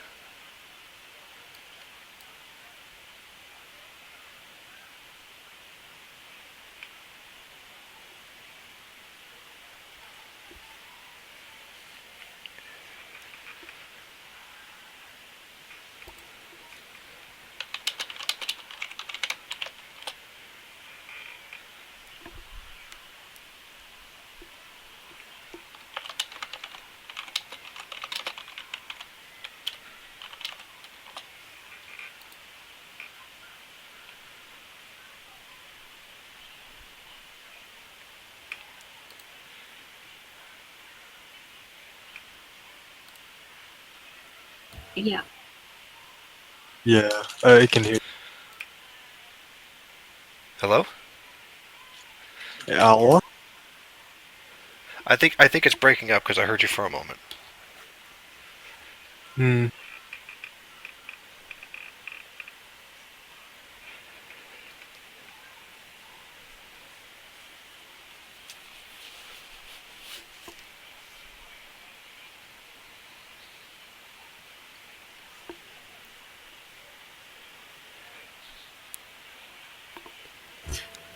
Yeah. Yeah, I can hear. Hello? Hello? I think it's breaking up because I heard you for a moment. Hmm.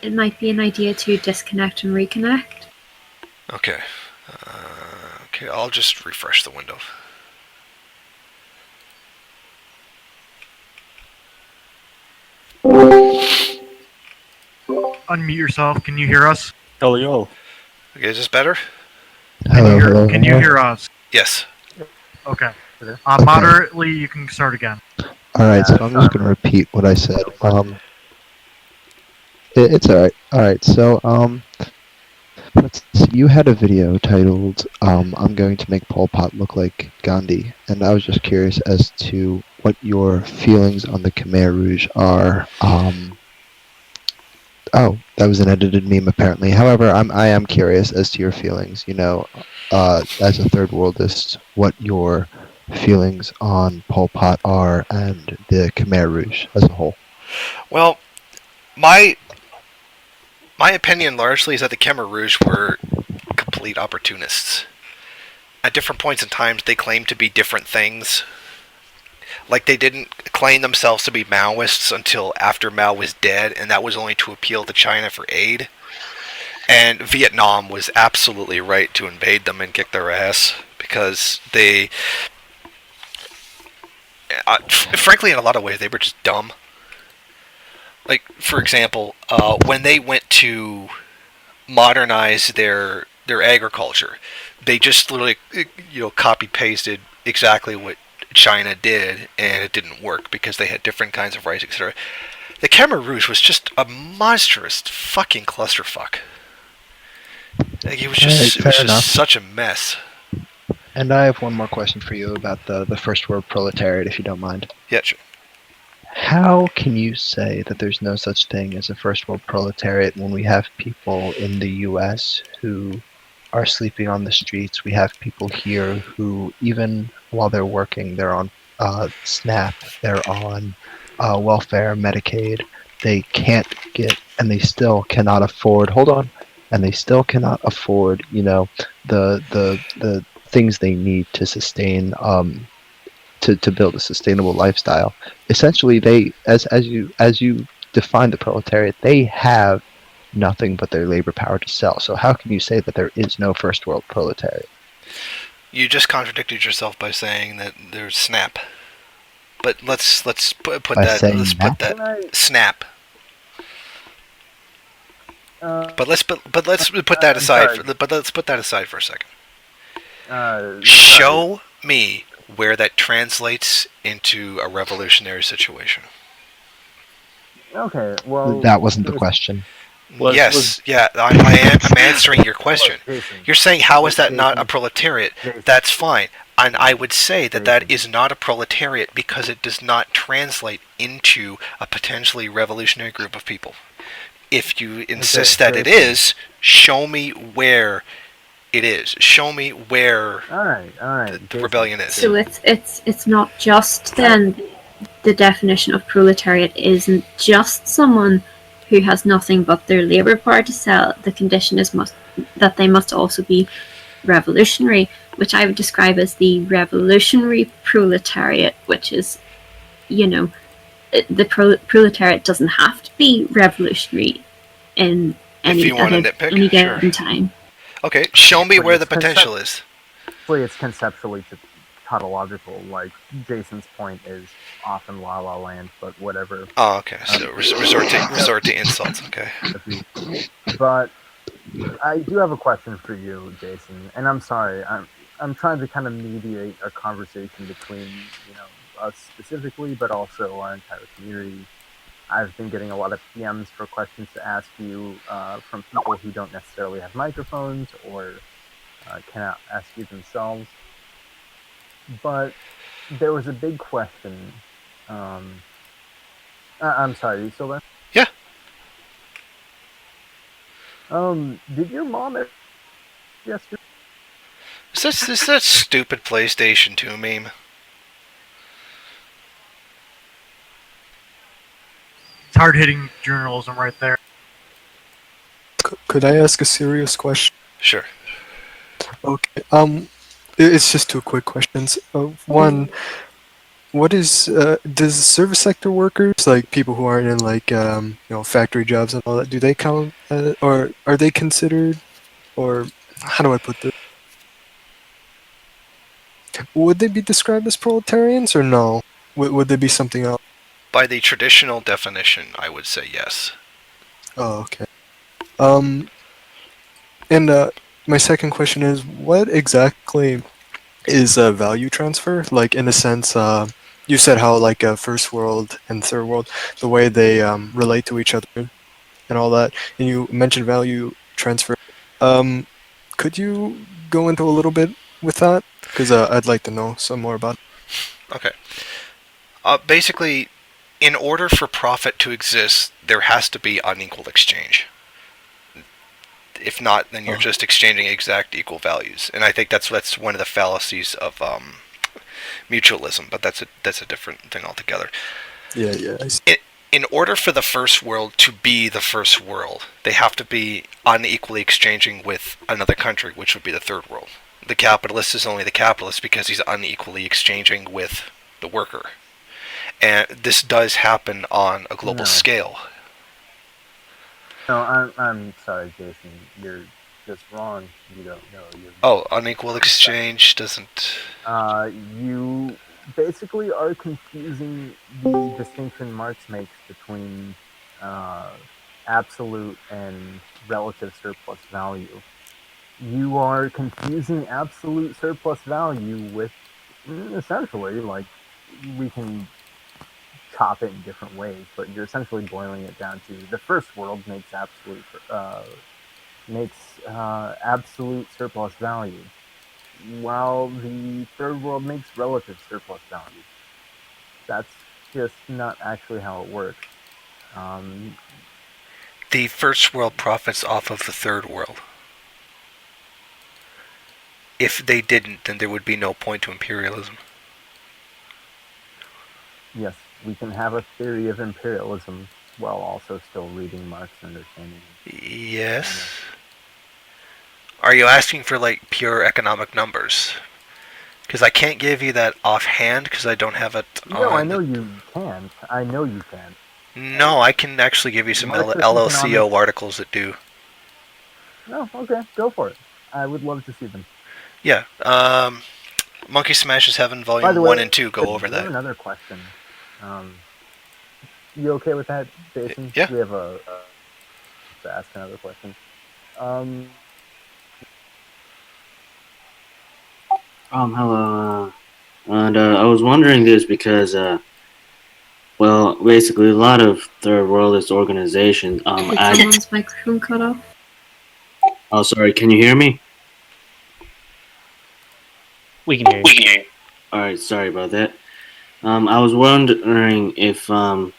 it might be an idea to disconnect and reconnect. Okay. Okay, I'll just refresh the window. Unmute yourself. Can you hear us? Oh, yo. Okay, is this better? Can you hear us? Yes. Okay. Okay. Moderately, you can start again. Alright, so I'm just going to repeat what I said. It's alright. Alright, so, let's see. You had a video titled, I'm going to make Pol Pot look like Gandhi, and I was just curious as to what your feelings on the Khmer Rouge are. Oh, that was an edited meme apparently. However, I am curious as to your feelings, as a third worldist, what your feelings on Pol Pot are and the Khmer Rouge as a whole. Well, my opinion largely is that the Khmer Rouge were complete opportunists. At different points in time, they claimed to be different things. Like, they didn't claim themselves to be Maoists until after Mao was dead, and that was only to appeal to China for aid. And Vietnam was absolutely right to invade them and kick their ass, because they... frankly, in a lot of ways, they were just dumb. Like, for example, when they went to modernize their agriculture, they just literally, copy-pasted exactly what China did, and it didn't work because they had different kinds of rice, etc. The Khmer Rouge was just a monstrous fucking clusterfuck. Like, it was just such a mess. And I have one more question for you about the first world proletariat, if you don't mind. Yeah, sure. How can you say that there's no such thing as a first world proletariat when we have people in the US who are sleeping on the streets? We have people here who, even while they're working, they're on SNAP, they're on welfare, Medicaid. They can't get, and they still cannot afford, and they still cannot afford, the things they need to sustain, to build a sustainable lifestyle. Essentially, they, as you define the proletariat, they have nothing but their labor power to sell. So how can you say that there is no first world proletariat? You just contradicted yourself by saying that there's SNAP. But let's put that SNAP. But let's put that aside. But let's put that aside for a second. Show me where that translates into a revolutionary situation. Okay, well... That wasn't the question. I'm answering your question. You're saying, how is that not a proletariat? That's fine. And I would say that is not a proletariat because it does not translate into a potentially revolutionary group of people. If you insist that it is, show me where it is. Show me where the rebellion is. So it's not just then the definition of proletariat isn't just someone who has nothing but their labor power to sell. The condition is that they must also be revolutionary, which I would describe as the revolutionary proletariat, which is, the proletariat doesn't have to be revolutionary in any given time. Okay, show me where the potential is. It's conceptually tautological. Like, Jason's point is often La La Land, but whatever. Oh, okay. So resort to insults. Okay. But I do have a question for you, Jason, and I'm sorry. I'm trying to kind of mediate a conversation between us specifically, but also our entire community. I've been getting a lot of PMs for questions to ask you from people who don't necessarily have microphones or cannot ask you themselves. But there was a big question. I'm sorry, are you still there? Yeah. Did your mom ever yesterday? Is that stupid PlayStation 2 meme? It's hard-hitting journalism right there. Could I ask a serious question? Sure. Okay. It's just two quick questions. One, what is does service sector workers, like people who aren't in like factory jobs and all that, do they count or are they considered, or how do I put this? Would they be described as proletarians or no? Would they be something else? By the traditional definition, I would say yes. Oh, okay. And my second question is, what exactly is value transfer? Like, in a sense, you said how like first world and third world, the way they relate to each other and all that, and you mentioned value transfer. Could you go into a little bit with that? Because I'd like to know some more about it. Okay. Basically, in order for profit to exist, there has to be unequal exchange. If not, then you're just exchanging exact equal values, and I think that's one of the fallacies of mutualism. But that's a different thing altogether. Yeah. In order for the first world to be the first world, they have to be unequally exchanging with another country, which would be the third world. The capitalist is only the capitalist because he's unequally exchanging with the worker. And this does happen on a global scale. No, I'm sorry, Jason. You're just wrong. You don't know. Unequal exchange doesn't... You basically are confusing the distinction Marx makes between absolute and relative surplus value. You are confusing absolute surplus value with essentially, like, we can chop it in different ways, but you're essentially boiling it down to the first world makes absolute surplus value, while the third world makes relative surplus value. That's just not actually how it works. The first world profits off of the third world. If they didn't, then there would be no point to imperialism. Yes, we can have a theory of imperialism while also still reading Marx and understanding. Yes. Are you asking for like pure economic numbers? Because I can't give you that offhand because I don't have it on... No, I know you can't. I know you can't. No, I can actually give you some LLCO articles that do. No, okay, go for it. I would love to see them. Yeah, Monkey Smashes Heaven Volume 1 and 2 go over that. I have another question. You okay with that, Jason? Yeah. We have to ask another question. Hello. And I was wondering this because, basically a lot of third worldist organizations. Did someone's microphone cut off? Oh, sorry. Can you hear me? We can hear you. All right. Sorry about that. I was wondering if a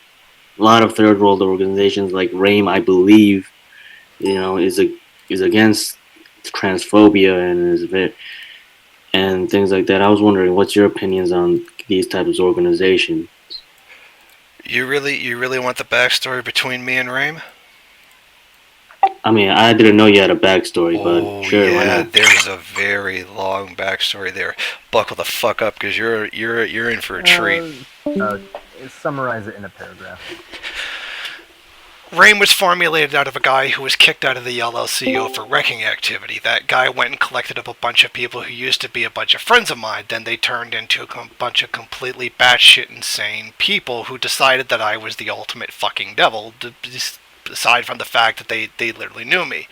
lot of third world organizations like RAIM, I believe, is against transphobia and things like that. I was wondering, what's your opinions on these types of organizations? You really want the backstory between me and Raim? I mean, I didn't know you had a backstory, but sure, why yeah, not? there's a very long backstory there. Buckle the fuck up, because you're in for a treat. Summarize it in a paragraph. RAIM was formulated out of a guy who was kicked out of the LLCO for wrecking activity. That guy went and collected up a bunch of people who used to be a bunch of friends of mine. Then they turned into a bunch of completely batshit insane people who decided that I was the ultimate fucking devil, aside from the fact that they literally knew me.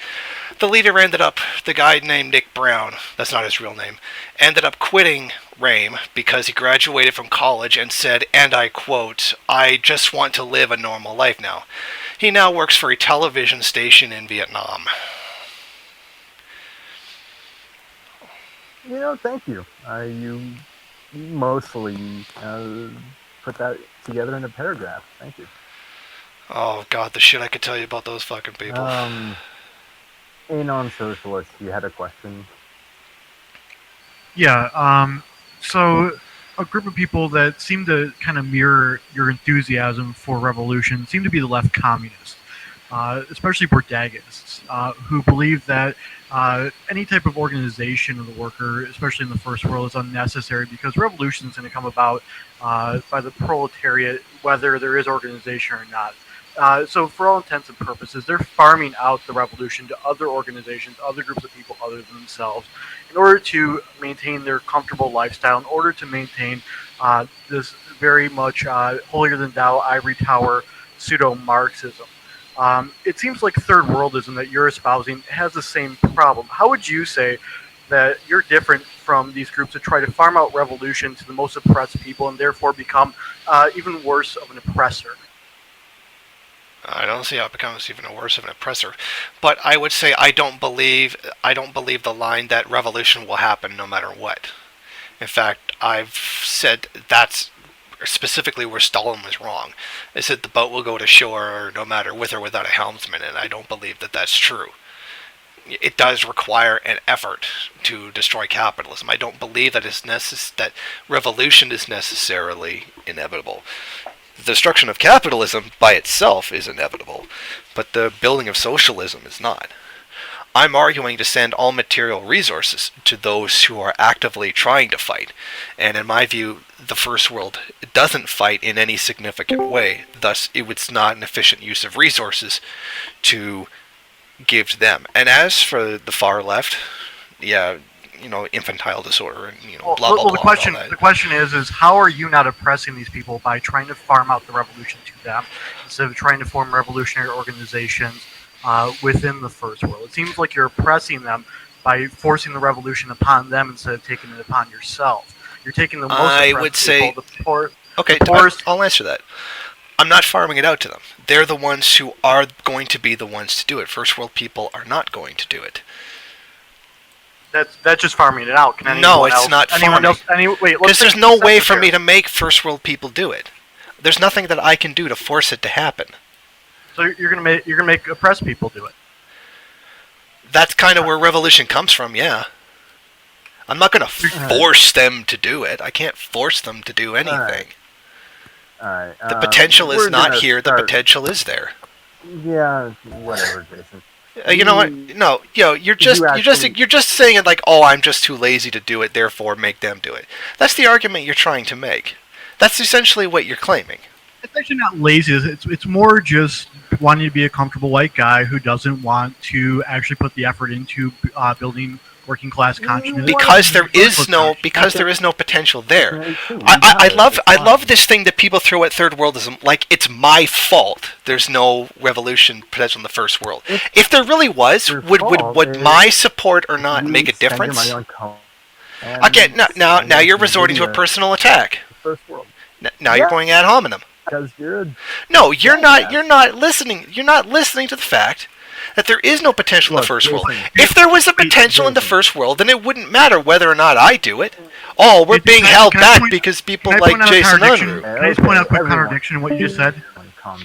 The leader the guy named Nick Brown, that's not his real name, ended up quitting RAIM because he graduated from college and said, and I quote, "I just want to live a normal life now." He now works for a television station in Vietnam. Thank you. You mostly put that together in a paragraph. Thank you. Oh god, the shit I could tell you about those fucking people. In on Socialist, you had a question? Yeah, so a group of people that seem to kind of mirror your enthusiasm for revolution seem to be the left communists. especially Bordagists, who believe that any type of organization of the worker, especially in the first world, is unnecessary because revolution is going to come about by the proletariat, whether there is organization or not. So for all intents and purposes, they're farming out the revolution to other organizations, other groups of people other than themselves, in order to maintain their comfortable lifestyle, in order to maintain this very much holier-than-thou ivory tower pseudo-Marxism. It seems like third worldism that you're espousing has the same problem. How would you say that you're different from these groups that try to farm out revolution to the most oppressed people and therefore become even worse of an oppressor? I don't see how it becomes even worse of an oppressor, but I would say I don't believe the line that revolution will happen no matter what. In fact, I've said that's specifically where Stalin was wrong. It said the boat will go to shore no matter with or without a helmsman, and I don't believe that that's true. It does require an effort to destroy capitalism. I don't believe that that revolution is necessarily inevitable. The destruction of capitalism by itself is inevitable, but the building of socialism is not. I'm arguing to send all material resources to those who are actively trying to fight, and in my view, the First World doesn't fight in any significant way, thus it was not an efficient use of resources to give to them. And as for the far left, yeah, infantile disorder and blah blah blah. The question is how are you not oppressing these people by trying to farm out the revolution to them instead of trying to form revolutionary organizations within the first world? It seems like you're oppressing them by forcing the revolution upon them instead of taking it upon yourself. You're taking the most oppressed people, the poor. Okay, I'll answer that. I'm not farming it out to them. They're the ones who are going to be the ones to do it. First world people are not going to do it. That's just farming it out. No, it's not farming. Because there's no way for me to make first world people do it. There's nothing that I can do to force it to happen. So you're gonna make oppressed people do it. That's kind of where revolution comes from, yeah. I'm not gonna force them to do it. I can't force them to do anything. All right. The potential is not here. The potential is there. Yeah, whatever, Jason. You know what? No, you're just saying it like, oh, I'm just too lazy to do it, therefore make them do it. That's the argument you're trying to make. That's essentially what you're claiming. It's actually not lazy. It's more just wanting to be a comfortable white guy who doesn't want to actually put the effort into building working class consciousness. Because there is no potential there. I love this thing that people throw at third worldism like it's my fault. There's no revolution potential in the first world. If there really was, would my support or not make a difference? Okay, now you're resorting to a personal attack. Now you're going ad hominem. No, you're not listening. You're not listening to the fact that there is no potential in the first world. If there was a potential in the first world, then it wouldn't matter whether or not I do it. Oh, we're being held back because people like Jason Unruhe. Can I just point out a quick contradiction in what you just said?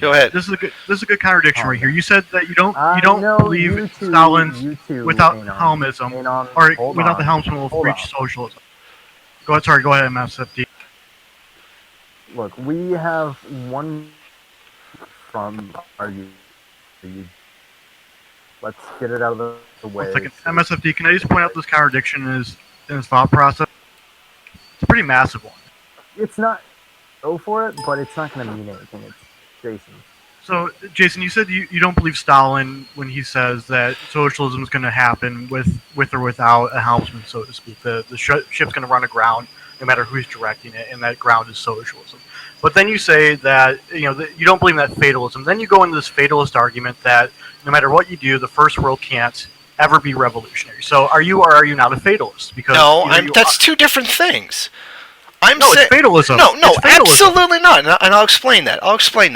Go ahead. This is a good contradiction right here. You said that you don't believe Stalin's without Helmism or without the helmsman will reach socialism. Go ahead, MSFD. Look, we have one from our let's get it out of the way. 1 second. MSFD, can I just point out this contradiction in his thought process? It's a pretty massive one. It's not, go for it, but it's not going to mean anything. It's Jason. So, Jason, you said you don't believe Stalin when he says that socialism is going to happen with or without a helmsman, so to speak. The ship's going to run aground no matter who's directing it, and that ground is socialism. But then you say that you don't believe in that fatalism. Then you go into this fatalist argument that no matter what you do, the first world can't ever be revolutionary. So are you or are you not a fatalist? Because that's two different things. It's fatalism. No, absolutely not. And I'll explain that. I'll explain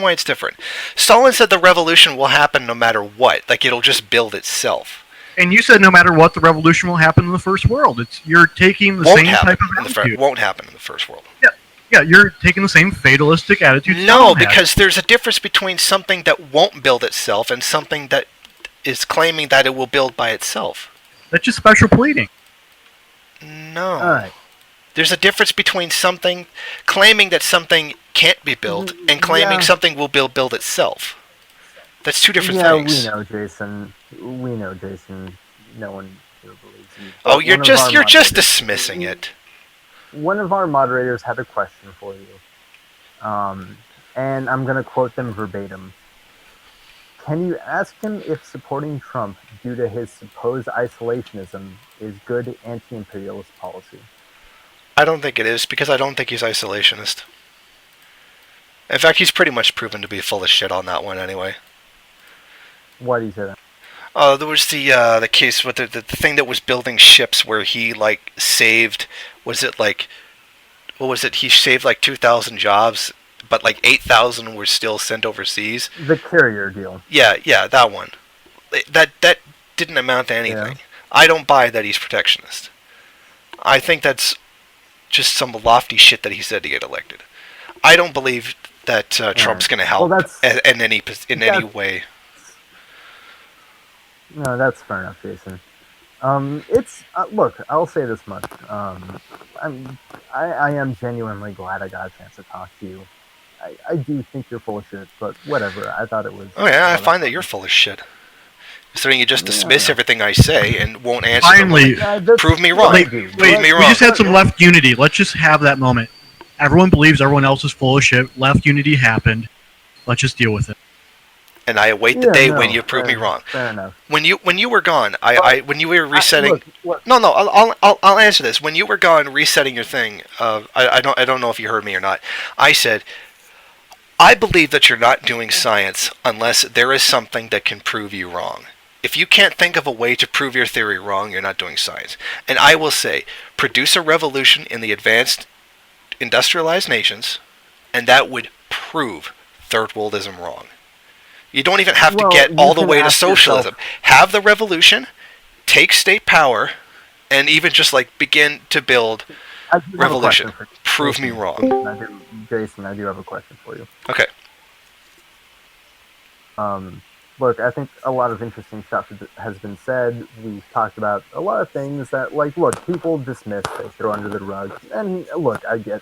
why it's different. Stalin said the revolution will happen no matter what. Like it'll just build itself. And you said no matter what, the revolution will happen in the first world. You're taking the same type of attitude. Won't happen in the first world. Yeah, you're taking the same fatalistic attitude. No, because there's a difference between something that won't build itself and something that is claiming that it will build by itself. That's just special pleading. No. All right. There's a difference between something claiming that something can't be built and claiming something will build itself. That's two different Yeah, things. we know, Jason. We know, Jason. No one here believes you. Oh, But you're one of our just moderators- dismissing it. One of our moderators had a question for you, and I'm going to quote them verbatim. Can you ask him if supporting Trump due to his supposed isolationism is good anti-imperialist policy? I don't think it is, because I don't think he's isolationist. In fact, he's pretty much proven to be full of shit on that one anyway. Why do you say that? There was the case with the thing that was building ships where he like saved, was it like, what was it? He saved like 2,000 jobs, but like 8,000 were still sent overseas. The carrier deal. Yeah, that one. That didn't amount to anything. Yeah. I don't buy that he's protectionist. I think that's just some lofty shit that he said to get elected. I don't believe that Trump's going to help in any way. No, that's fair enough, Jason. It's look. I'll say this much. I am genuinely glad I got a chance to talk to you. I do think you're full of shit, but whatever. I thought it was. Oh yeah, I find that you're full of shit. Considering you just dismiss everything I say and won't answer. Finally, prove me wrong. Prove me wrong. We just had some left unity. Let's just have that moment. Everyone believes everyone else is full of shit. Left unity happened. Let's just deal with it. And I await the day when you prove me wrong. Fair enough. When you were gone, when you were resetting. Look. No, I'll answer this. When you were gone resetting your thing, I don't know if you heard me or not. I said, I believe that you're not doing science unless there is something that can prove you wrong. If you can't think of a way to prove your theory wrong, you're not doing science. And I will say, produce a revolution in the advanced industrialized nations, and that would prove third worldism wrong. You don't even have to get all the way to socialism. Have the revolution, take state power, and even just like begin to build revolution. Prove me wrong. Jason, I do have a question for you. Okay. Look, I think a lot of interesting stuff has been said. We've talked about a lot of things that, like, look, people dismiss, they throw under the rug. And look, I get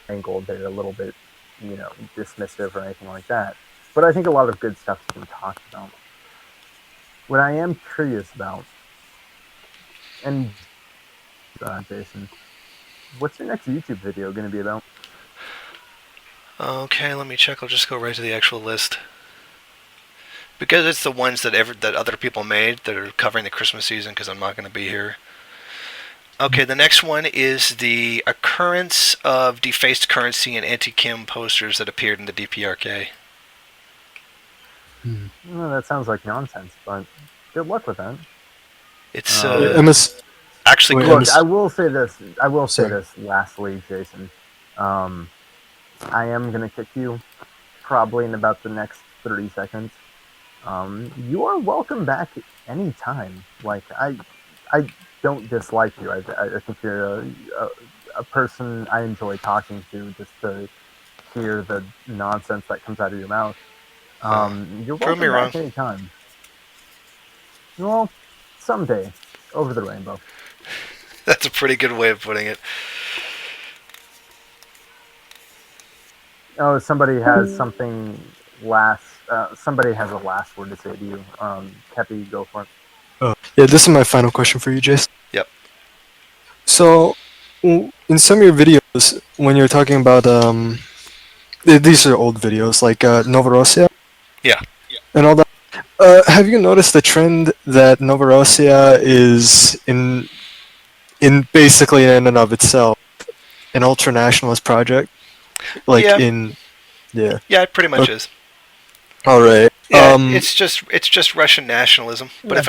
angled, they're a little bit, dismissive or anything like that. But I think a lot of good stuff has been talked about. What I am curious about, and Jason, what's your next YouTube video going to be about? Okay, let me check. I'll just go right to the actual list. Because it's the ones that other people made that are covering the Christmas season, because I'm not going to be here. Okay, the next one is the occurrence of defaced currency and anti-Kim posters that appeared in the DPRK. Well, that sounds like nonsense, but good luck with that. It's actually good. Look, I will say this. Lastly, Jason, I am gonna kick you probably in about the next 30 seconds. You are welcome back anytime. Like I don't dislike you. I think you're a person I enjoy talking to, just to hear the nonsense that comes out of your mouth. You're welcome back anytime. Well, someday, over the rainbow. That's a pretty good way of putting it. Oh, somebody has something last. Somebody has a last word to say to you. Kepi, go for it. Oh, yeah, this is my final question for you, Jason. Yep. So, in some of your videos, when you're talking about these are old videos like Novorossiya. Yeah. And all that. Have you noticed the trend that Novorossiya is in basically in and of itself an ultranationalist project? Like yeah. Yeah, it pretty much is. All right. Yeah, it's just Russian nationalism. But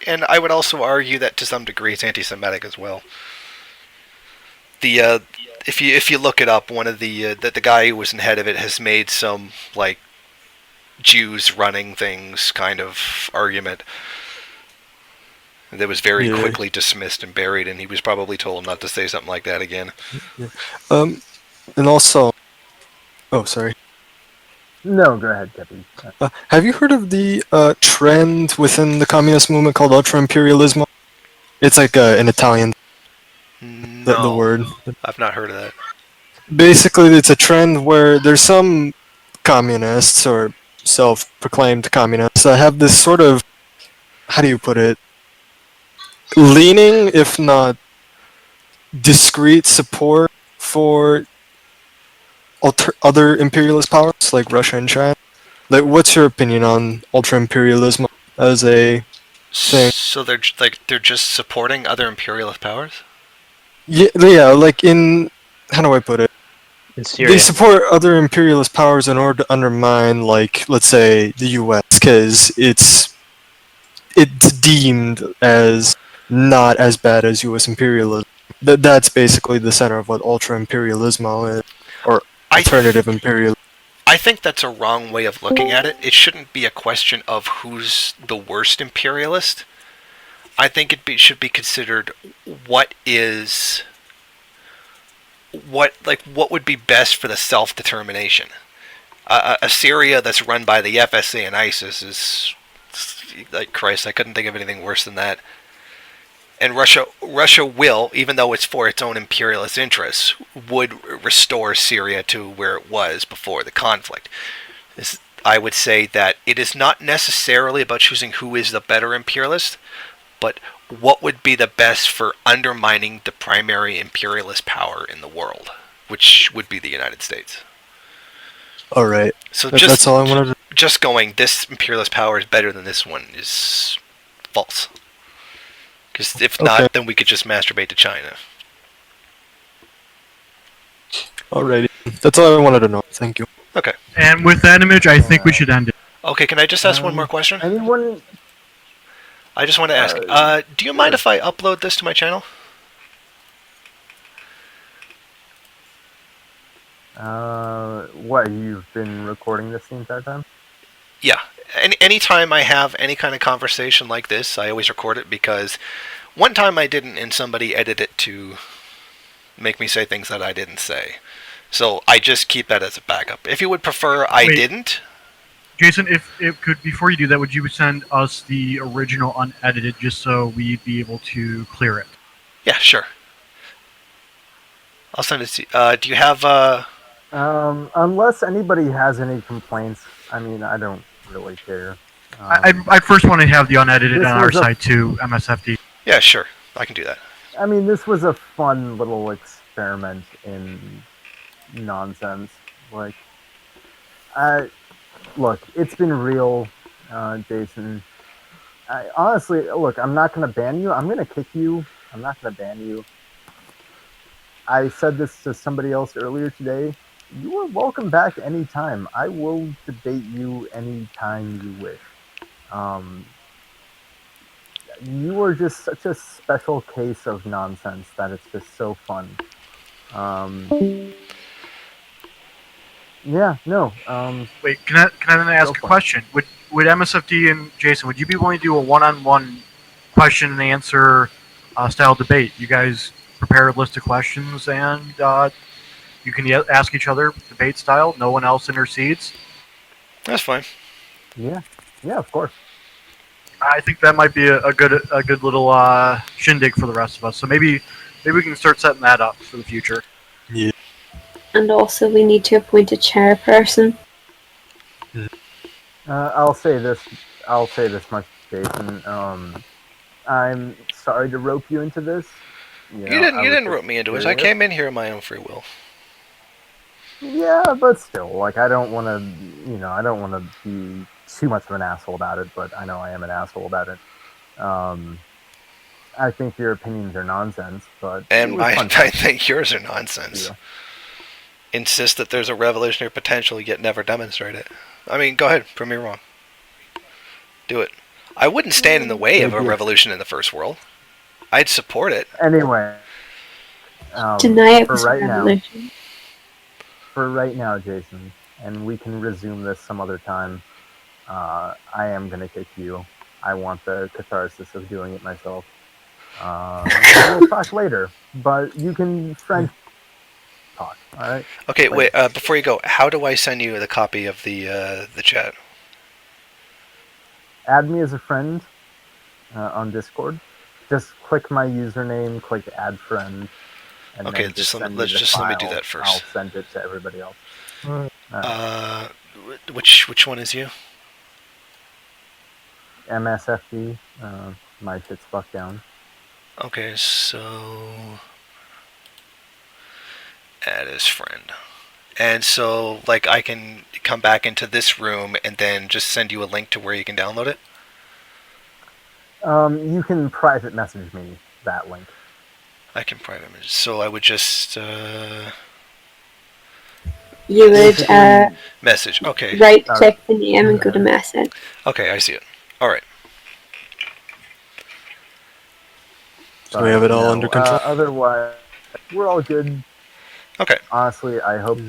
and I would also argue that to some degree it's anti-Semitic as well. If you look it up, one of the guy who was in head of it has made some like Jews running things kind of argument that was very quickly dismissed and buried, and he was probably told not to say something like that again. Yeah. And also, oh sorry. No, go ahead, Kepi. Have you heard of the trend within the communist movement called ultra-imperialism? It's like an Italian. No, the word. I've not heard of that. Basically, it's a trend where there's some communists or self-proclaimed communists have this sort of, how do you put it, leaning, if not discrete support for other imperialist powers like Russia and China. Like, what's your opinion on ultra-imperialism as a thing? So they're just supporting other imperialist powers? Yeah, like in, how do I put it? In Syria. They support other imperialist powers in order to undermine, like, let's say, the U.S. because it's deemed as not as bad as U.S. imperialism. That's basically the center of what ultra-imperialism is, or alternative imperialism. I think that's a wrong way of looking at it. It shouldn't be a question of who's the worst imperialist. I think should be considered what would be best for the self-determination. A Syria that's run by the FSA and ISIS is, like, Christ, I couldn't think of anything worse than that. And Russia will, even though it's for its own imperialist interests, would restore Syria to where it was before the conflict. I would say that it is not necessarily about choosing who is the better imperialist, but what would be the best for undermining the primary imperialist power in the world, which would be the United States. All right. So that's all I wanted to... Just going, this imperialist power is better than this one is false. Because if not, then we could just masturbate to China. Alrighty. That's all I wanted to know. Thank you. Okay. And with that image, I think we should end it. Okay, can I just ask one more question? Anyone? I just want to ask, do you mind if I upload this to my channel? What, you've been recording this the entire time? Yeah. Anytime I have any kind of conversation like this, I always record it, because one time I didn't, and somebody edited it to make me say things that I didn't say. So I just keep that as a backup. If you would prefer I didn't... Jason, if before you do that, would you send us the original unedited just so we'd be able to clear it? Yeah, sure. I'll send it to you. Do you have... Unless anybody has any complaints, I mean, I don't really care. I first want to have the unedited on our side too, MSFD. Yeah, sure. I can do that. I mean, this was a fun little experiment in nonsense. Like, look, it's been real, Jason. Honestly, look, I'm not going to ban you. I'm going to kick you. I'm not going to ban you. I said this to somebody else earlier today. You are welcome back anytime. I will debate you anytime you wish. You are just such a special case of nonsense that it's just so fun. Yeah, no. Wait, can I then ask a question? Would MSFD and Jason, would you be willing to do a one-on-one question and answer style debate? You guys prepare a list of questions and you can ask each other debate style. No one else intercedes. That's fine. Yeah, of course. I think that might be a good little shindig for the rest of us. So maybe we can start setting that up for the future. Yeah. And also, we need to appoint a chairperson. I'll say this much, Jason. I'm sorry to rope you into this. You didn't rope me into it. I came in here of my own free will. Yeah, but still, like, I don't want to be too much of an asshole about it, but I know I am an asshole about it. I think your opinions are nonsense, but... And I think yours are nonsense. Yeah. Insist that there's a revolutionary potential, yet never demonstrate it. I mean, go ahead, prove me wrong. Do it. I wouldn't stand in the way of a revolution in the first world. I'd support it. Anyway. Deny it was a revolution. For right now, Jason, and we can resume this some other time, I am going to kick you. I want the catharsis of doing it myself. We'll talk later, but you can friend talk, alright? Okay, wait, before you go, how do I send you the copy of the chat? Add me as a friend on Discord. Just click my username, click add friend. And okay, let me do that first. I'll send it to everybody else. Which one is you? MSFD. My shit's fucked down. Okay, so add as friend. And so, like, I can come back into this room and then just send you a link to where you can download it? You can private message me that link. I can private message. So I would just, You would message, okay. right click the name and go to message. Okay, I see it. Alright. So we have it all under control? Otherwise, we're all good. Okay. Honestly, I hope,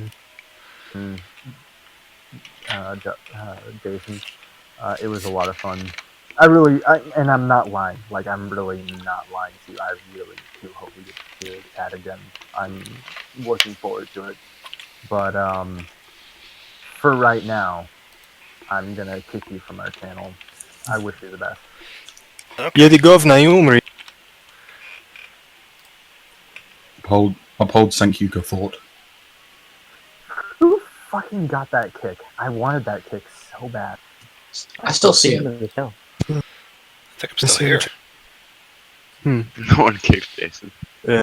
Jason, it was a lot of fun. And I'm not lying. Like, I'm really not lying to you. I really do hope we get to chat again. I'm looking forward to it. But for right now, I'm gonna kick you from our channel. I wish you the best. Okay. Jedi govna i umri. Uphold Senkyuka thought. Who fucking got that kick? I wanted that kick so bad. I still see him in the show. I think I'm still here. No one kicked Jason. Yeah.